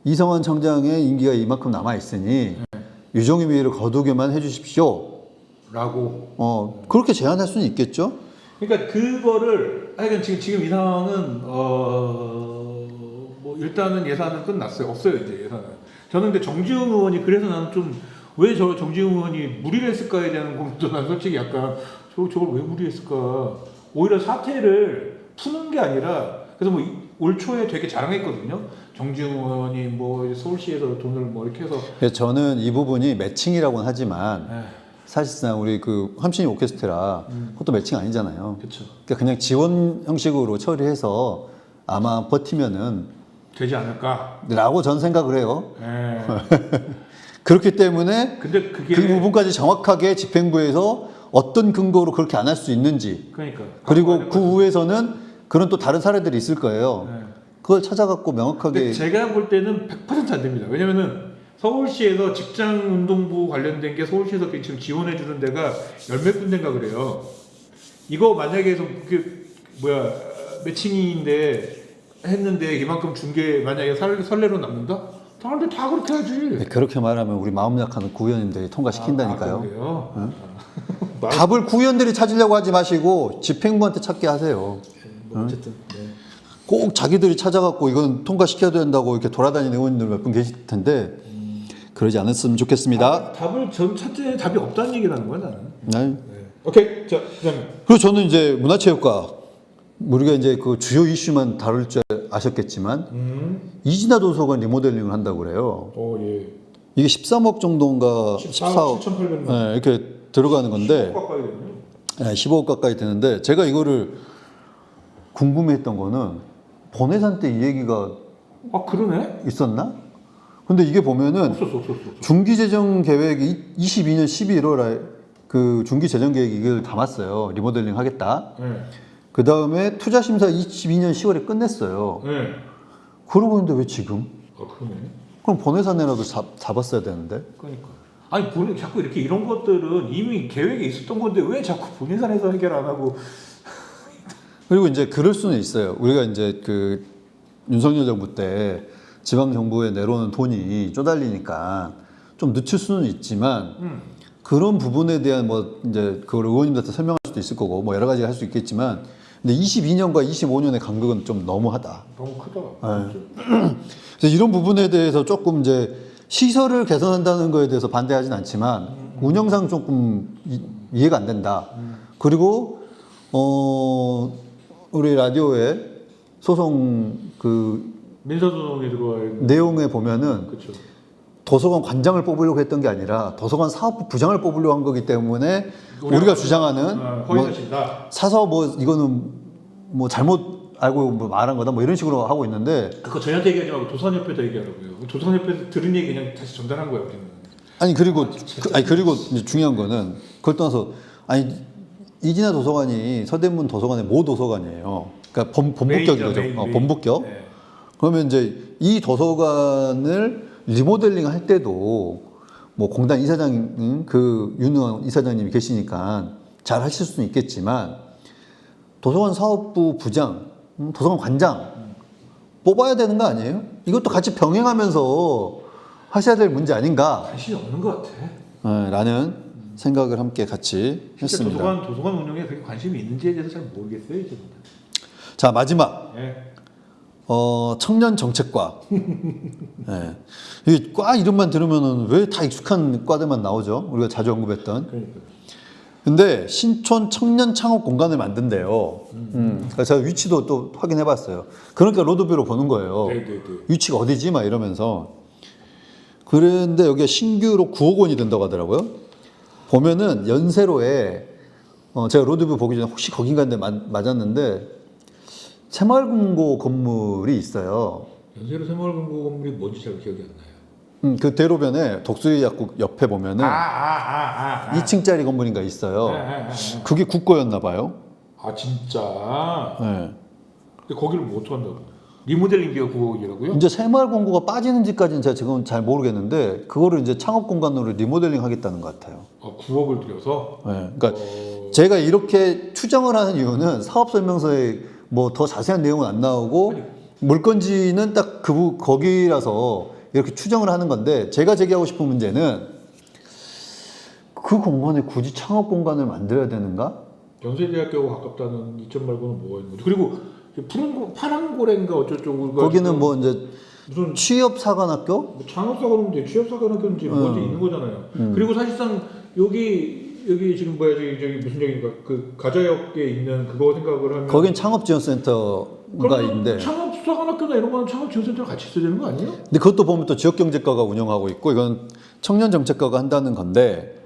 이성원 청장의 임기가 이만큼 남아 있으니 유종의 미를 거두게만 해주십시오. 라고. 그렇게 제안할 수는 있겠죠. 그러니까 그거를 하여간 지금 이 상황은 뭐 일단은 예산은 끝났어요. 없어요 이제 예산은. 저는 근데 정지웅 의원이 그래서 나는 좀 왜 정지웅 의원이 무리를 했을까에 대한 고민도 난 솔직히 약간 저걸 왜 무리했을까. 오히려 사태를 푸는 게 아니라 그래서 뭐 올 초에 되게 자랑했거든요. 정지웅 의원이 뭐 서울시에서 돈을 뭐 이렇게 해서. 저는 이 부분이 매칭이라고는 하지만 사실상 우리 그 함신이 오케스트라 그것도 매칭 아니잖아요. 그렇죠. 그러니까 그냥 지원 형식으로 처리해서 아마 버티면은 되지 않을까? 라고 전 생각을 해요. 네. 그렇기 때문에 근데 그게 그 부분까지 정확하게 집행부에서 어떤 근거로 그렇게 안 할 수 있는지 그러니까. 그리고 그 후에서는 그런 또 다른 사례들이 있을 거예요. 네. 그걸 찾아갖고 명확하게 근데 제가 볼 때는 100%안 됩니다. 왜냐면은 서울시에서 직장운동부 관련된 게 서울시에서 지금 지원해 주는 데가 열몇 군데인가 그래요. 이거 만약에 매칭인데 했는데 이만큼 준 게 만약에 선례로 남는다? 다른 데 다 그렇게 하지. 그렇게 말하면 우리 마음 약한 구의원님들이 통과시킨다니까요. 그래요? 응? 답을 구의원들이 찾으려고 하지 마시고 집행부한테 찾게 하세요. 뭐 어쨌든. 네. 꼭 자기들이 찾아갖고 이건 통과시켜야 된다고 이렇게 돌아다니는 의원님들 몇 분 계실 텐데 그러지 않았으면 좋겠습니다. 답을 전 첫째 답이 없다는 얘기라는 거야 나는. 네. 네. 오케이. 자, 그다음에 그리고 저는 이제 문화체육과 우리가 이제 그 주요 이슈만 다룰 줄 아셨겠지만 이진아 도서관 리모델링을 한다고 그래요. 예. 이게 13억 정도인가 14억 7,800만. 네, 이렇게 들어가는 건데 15억 가까이 되네. 네, 15억 가까이 되는데 제가 이거를 궁금해했던 거는 본회산 때 이 얘기가 아 그러네? 있었나? 근데 이게 보면은 없었어. 중기재정 계획이 22년 11월에 그 중기재정 계획 이걸 담았어요. 리모델링 하겠다. 네. 그 다음에 투자심사 22년 10월에 끝냈어요. 네. 그러고 있는데 왜 지금? 아 그러네. 그럼 본회산에라도 잡았어야 되는데. 그러니까. 아니 자꾸 이렇게 이런 것들은 이미 계획에 있었던 건데 왜 자꾸 본인산에서 해결 안 하고? 그리고 이제 그럴 수는 있어요. 우리가 이제 그 윤석열 정부 때 지방 정부에 내려오는 돈이 쪼달리니까 좀 늦출 수는 있지만 그런 부분에 대한 뭐 이제 그걸 의원님들한테 설명할 수도 있을 거고 뭐 여러 가지 할 수 있겠지만 근데 22년과 25년의 간격은 좀 너무하다. 너무 크다. 네. 그래서 이런 부분에 대해서 조금 이제 시설을 개선한다는 거에 대해서 반대하진 않지만 운영상 조금 이해가 안 된다. 그리고 우리 라디오에 소송 그 민사소송이 들어와 있는. 내용에 보면은 그렇죠. 도서관 관장을 뽑으려고 했던 게 아니라 도서관 사업부 부장을 뽑으려고 한 거기 때문에 우리가 주장하는 허위사실이다. 사서 뭐 이거는 뭐 잘못 알고 뭐 말한 거다 뭐 이런 식으로 하고 있는데 그거 저희한테 얘기하지 말고 조선협회에다 얘기하라고요. 조선협회에서 들은 얘기 그냥 다시 전달한 거예요. 우리는. 아니 그리고 그리고 이제 중요한 거는 그걸 떠나서 아니 이진아 도서관이 서대문 도서관의 모 도서관이에요. 그러니까 본부격인 거죠. 메인. 본부격. 네. 그러면 이제 이 도서관을 리모델링 할 때도 뭐 공단 이사장 그 유능한 이사장님이 계시니까 잘 하실 수는 있겠지만 도서관 사업부 부장, 도서관 관장 뽑아야 되는 거 아니에요? 이것도 같이 병행하면서 하셔야 될 문제 아닌가? 관심이 없는 것 같아. 라는 생각을 함께 같이 했습니다. 도서관 운영에 그렇게 관심이 있는지에 대해서 잘 모르겠어요. 이제. 자 마지막 네. 청년 정책과 네. 이 과 이름만 들으면은 왜 다 익숙한 과들만 나오죠? 우리가 자주 언급했던. 그러니까. 근데 신촌 청년 창업 공간을 만든대요. 그래서 제가 위치도 또 확인해봤어요. 그러니까 로드뷰로 보는 거예요. 네. 위치가 어디지? 막 이러면서. 그런데 여기가 신규로 9억 원이 된다고 하더라고요. 보면은 연세로에 제가 로드뷰 보기 전에 혹시 거긴가 했는데 맞았는데 새마을금고 건물이 있어요. 연세로 새마을금고 건물이 뭔지 잘 기억이 안 나요. 그 대로변에 독수리 약국 옆에 보면은 2층짜리 건물인가 있어요. 그게 국고였나 봐요. 아 진짜. 네. 근데 거기를 뭐 어떻게 한다고? 리모델링비가 9억이라고요? 이제 새마을금고가 빠지는지까지는 제가 지금 잘 모르겠는데 그거를 이제 창업 공간으로 리모델링 하겠다는 것 같아요. 9억을 들여서? 네. 그러니까 제가 이렇게 추정을 하는 이유는 사업 설명서에 뭐 더 자세한 내용은 안 나오고 물건지는 딱 거기라서 이렇게 추정을 하는 건데 제가 제기하고 싶은 문제는 그 공간에 굳이 창업 공간을 만들어야 되는가? 연세대학교하고 가깝다는 이점 말고는 뭐가 있는 거죠? 그리고 파랑고래인가 어쩌고 거기는 뭐 이제 무슨 취업사관학교? 뭐 창업사관인지 취업사관학교인지 뭔지 있는 거잖아요. 그리고 사실상 여기 지금 뭐야 저기 무슨 얘기인가 그 가자역에 있는 그거 생각을 하면 거긴 창업지원센터가 있는데 창업사관학교나 이런 거는 창업지원센터가 같이 있어야 되는 거 아니에요? 근데 그것도 보면 또 지역경제과가 운영하고 있고 이건 청년정책과가 한다는 건데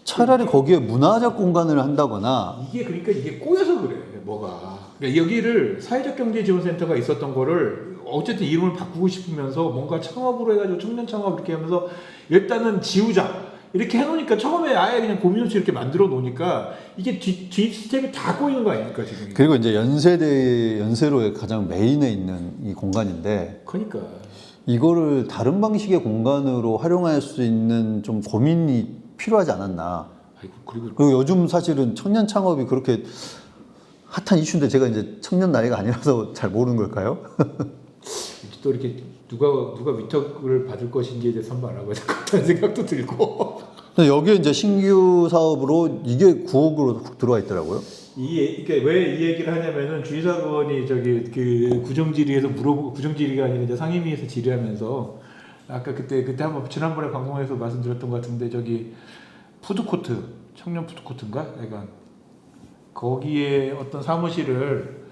차라리 거기에 문화적 공간을 한다거나 이게 꼬여서 그래 뭐가. 그러니까 여기를 사회적경제지원센터가 있었던 거를 어쨌든 이름을 바꾸고 싶으면서 뭔가 창업으로 해가지고 청년 창업 이렇게 하면서 일단은 지우자. 이렇게 해놓으니까 처음에 아예 그냥 고민 없이 이렇게 만들어 놓으니까 이게 뒤 스텝이 다 꼬이는 거 아닙니까 지금? 그리고 이제 연세로의 가장 메인에 있는 이 공간인데 그러니까 이거를 다른 방식의 공간으로 활용할 수 있는 좀 고민이 필요하지 않았나. 아이고, 그리고 그리고 요즘 사실은 청년 창업이 그렇게 핫한 이슈인데 제가 이제 청년 나이가 아니라서 잘 모르는 걸까요? 또 이렇게 누가 위탁을 받을 것인지에 대해서 한번 알아봐야 될 것 같다는 생각도 들고. 근데 여기에 이제 신규 사업으로 이게 9억으로 훅 들어와 있더라고요. 이게 왜 이 얘기를 하냐면은 주의사건이 저기 그 구정질의에서 구정질의가 아니라 이제 상임위에서 질의하면서 아까 그때 한번 지난번에 방송에서 말씀드렸던 것 같은데 저기 푸드코트 청년 푸드코트인가 약간 거기에 어떤 사무실을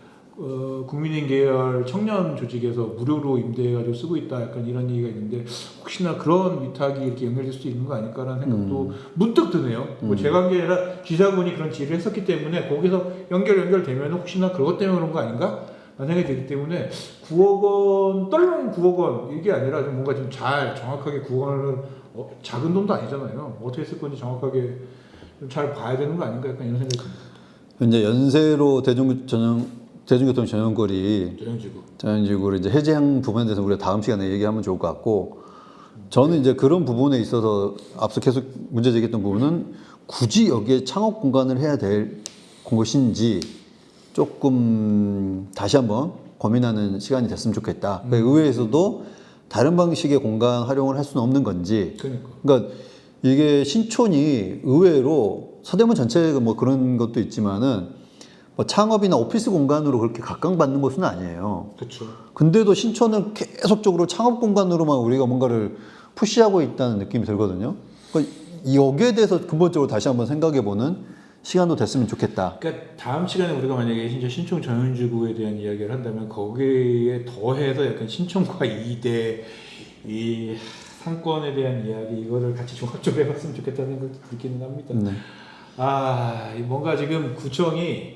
국민인 계열 청년 조직에서 무료로 임대해가지고 쓰고 있다 약간 이런 얘기가 있는데 혹시나 그런 위탁이 이렇게 연결될 수 있는 거 아닐까라는 생각도 문득 드네요. 뭐 제 관계라 기자분이 그런 질의를 했었기 때문에 거기서 연결되면 혹시나 그것 때문에 그런 거 아닌가? 라는 생각이 들기 때문에 9억 원, 떨렁 9억 원 이게 아니라 좀 뭔가 좀 정확하게 9억 원을 작은 돈도 아니잖아요. 어떻게 쓸 건지 정확하게 좀 잘 봐야 되는 거 아닌가 약간 이런 생각이 듭니다. 이제 연세로 대중교통 전용거리 전용지구를 이제 해제한 부분에 대해서 우리가 다음 시간에 얘기하면 좋을 것 같고 저는 이제 그런 부분에 있어서 앞서 계속 문제 제기했던 부분은 굳이 여기에 창업 공간을 해야 될 것인지 조금 다시 한번 고민하는 시간이 됐으면 좋겠다. 그러니까 의회에서도 다른 방식의 공간 활용을 할 수는 없는 건지. 그러니까 이게 신촌이 의외로 서대문 전체가 뭐 그런 것도 있지만은 뭐 창업이나 오피스 공간으로 그렇게 각광받는 곳은 아니에요. 그렇죠. 근데도 신촌은 계속적으로 창업 공간으로만 우리가 뭔가를 푸시하고 있다는 느낌이 들거든요. 그러니까 여기에 대해서 근본적으로 다시 한번 생각해보는 시간도 됐으면 좋겠다. 그러니까 다음 시간에 우리가 만약에 진짜 신촌 전용지구에 대한 이야기를 한다면 거기에 더해서 약간 신촌과 2대 이 상권에 대한 이야기 이거를 같이 종합적으로 해봤으면 좋겠다는 생각이 들기는 합니다. 네. 뭔가 지금 구청이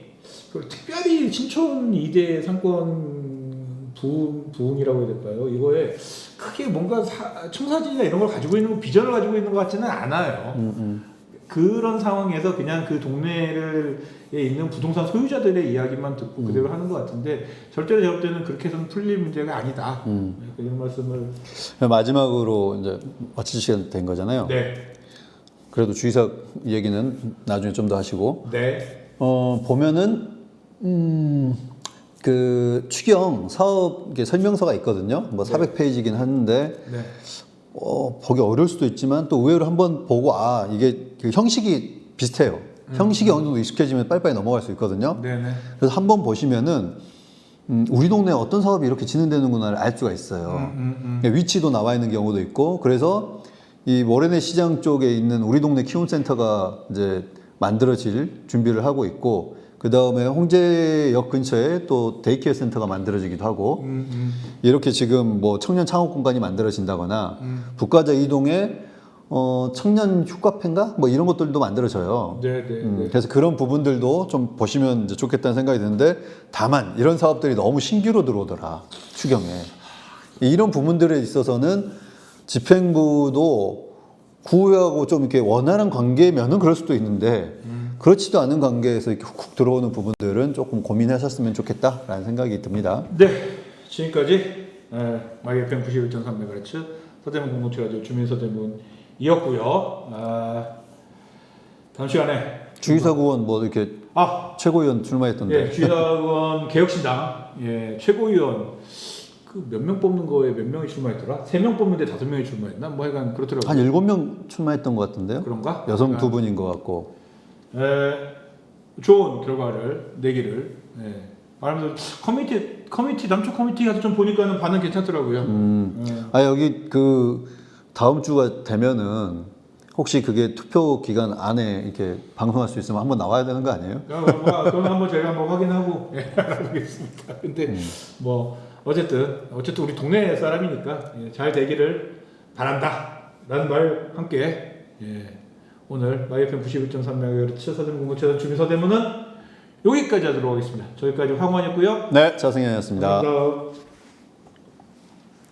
특별히 신촌 2대 상권 부흥이라고 해야 될까요? 이거에 크게 뭔가 청사진이나 이런 걸 가지고 있는 비전을 가지고 있는 것 같지는 않아요. 그런 상황에서 그냥 그 동네에 있는 부동산 소유자들의 이야기만 듣고 그대로 하는 것 같은데 절대로 제가 볼 때는 그렇게 해서는 풀릴 문제가 아니다. 이런 말씀을 마지막으로 이제 마칠 시간 된 거잖아요. 네. 그래도 주의사 얘기는 나중에 좀 더 하시고. 네. 보면은 그 추경 사업 설명서가 있거든요. 뭐 400페이지긴 하는데 네. 보기 어려울 수도 있지만 또 의외로 한번 보고 이게 그 형식이 비슷해요. 형식이 어느 정도 익숙해지면 빨리빨리 넘어갈 수 있거든요. 네네. 그래서 한번 보시면은 우리 동네에 어떤 사업이 이렇게 진행되는구나를 알 수가 있어요. 위치도 나와 있는 경우도 있고 그래서 이 모래내 시장 쪽에 있는 우리 동네 키움센터가 이제 만들어질 준비를 하고 있고 그 다음에 홍제역 근처에 또 데이케어 센터가 만들어지기도 하고 이렇게 지금 뭐 청년 창업 공간이 만들어진다거나 북가자 이동에 청년 휴카페인가 뭐 이런 것들도 만들어져요. 그래서 그런 부분들도 좀 보시면 이제 좋겠다는 생각이 드는데 다만 이런 사업들이 너무 신규로 들어오더라 추경에 이런 부분들에 있어서는 집행부도 구하고 좀 이렇게 원활한 관계면은 그럴 수도 있는데 그렇지도 않은 관계에서 이렇게 훅 들어오는 부분들은 조금 고민하셨으면 좋겠다라는 생각이 듭니다. 네, 지금까지 마이FM 91.3MHz 서대문 공동체라디오 주민서대문이었고요. 다음 시간에 주의사구원 뭐 이렇게 최고위원 출마했던데. 예, 주의사구원 개혁신당 최고위원 그 몇 명 뽑는 거에 몇 명이 출마했더라? 3명 뽑는데 5명이 출마했나? 뭐 약간 그렇더라고요. 한 7명 출마했던 것 같은데요. 그런가? 여성 2분인 것 같고. 좋은 결과를 내기를 말하면서 커뮤니티 남쪽 커뮤니티 가서 좀 보니까는 반응 괜찮더라고요. 여기 그 다음 주가 되면은 혹시 그게 투표 기간 안에 이렇게 방송할 수 있으면 한번 나와야 되는 거 아니에요? 그건 한번 제가 한번 확인하고 알아보겠습니다. 근데 뭐 어쨌든 우리 동네 사람이니까 잘 되기를 바란다라는 말 함께 오늘 마이FM 91.3MHz 서대문 공동체 주민서대문은 여기까지 하도록 하겠습니다. 저기까지 황원이었고요. 네, 자승현이었습니다. 감사합니다.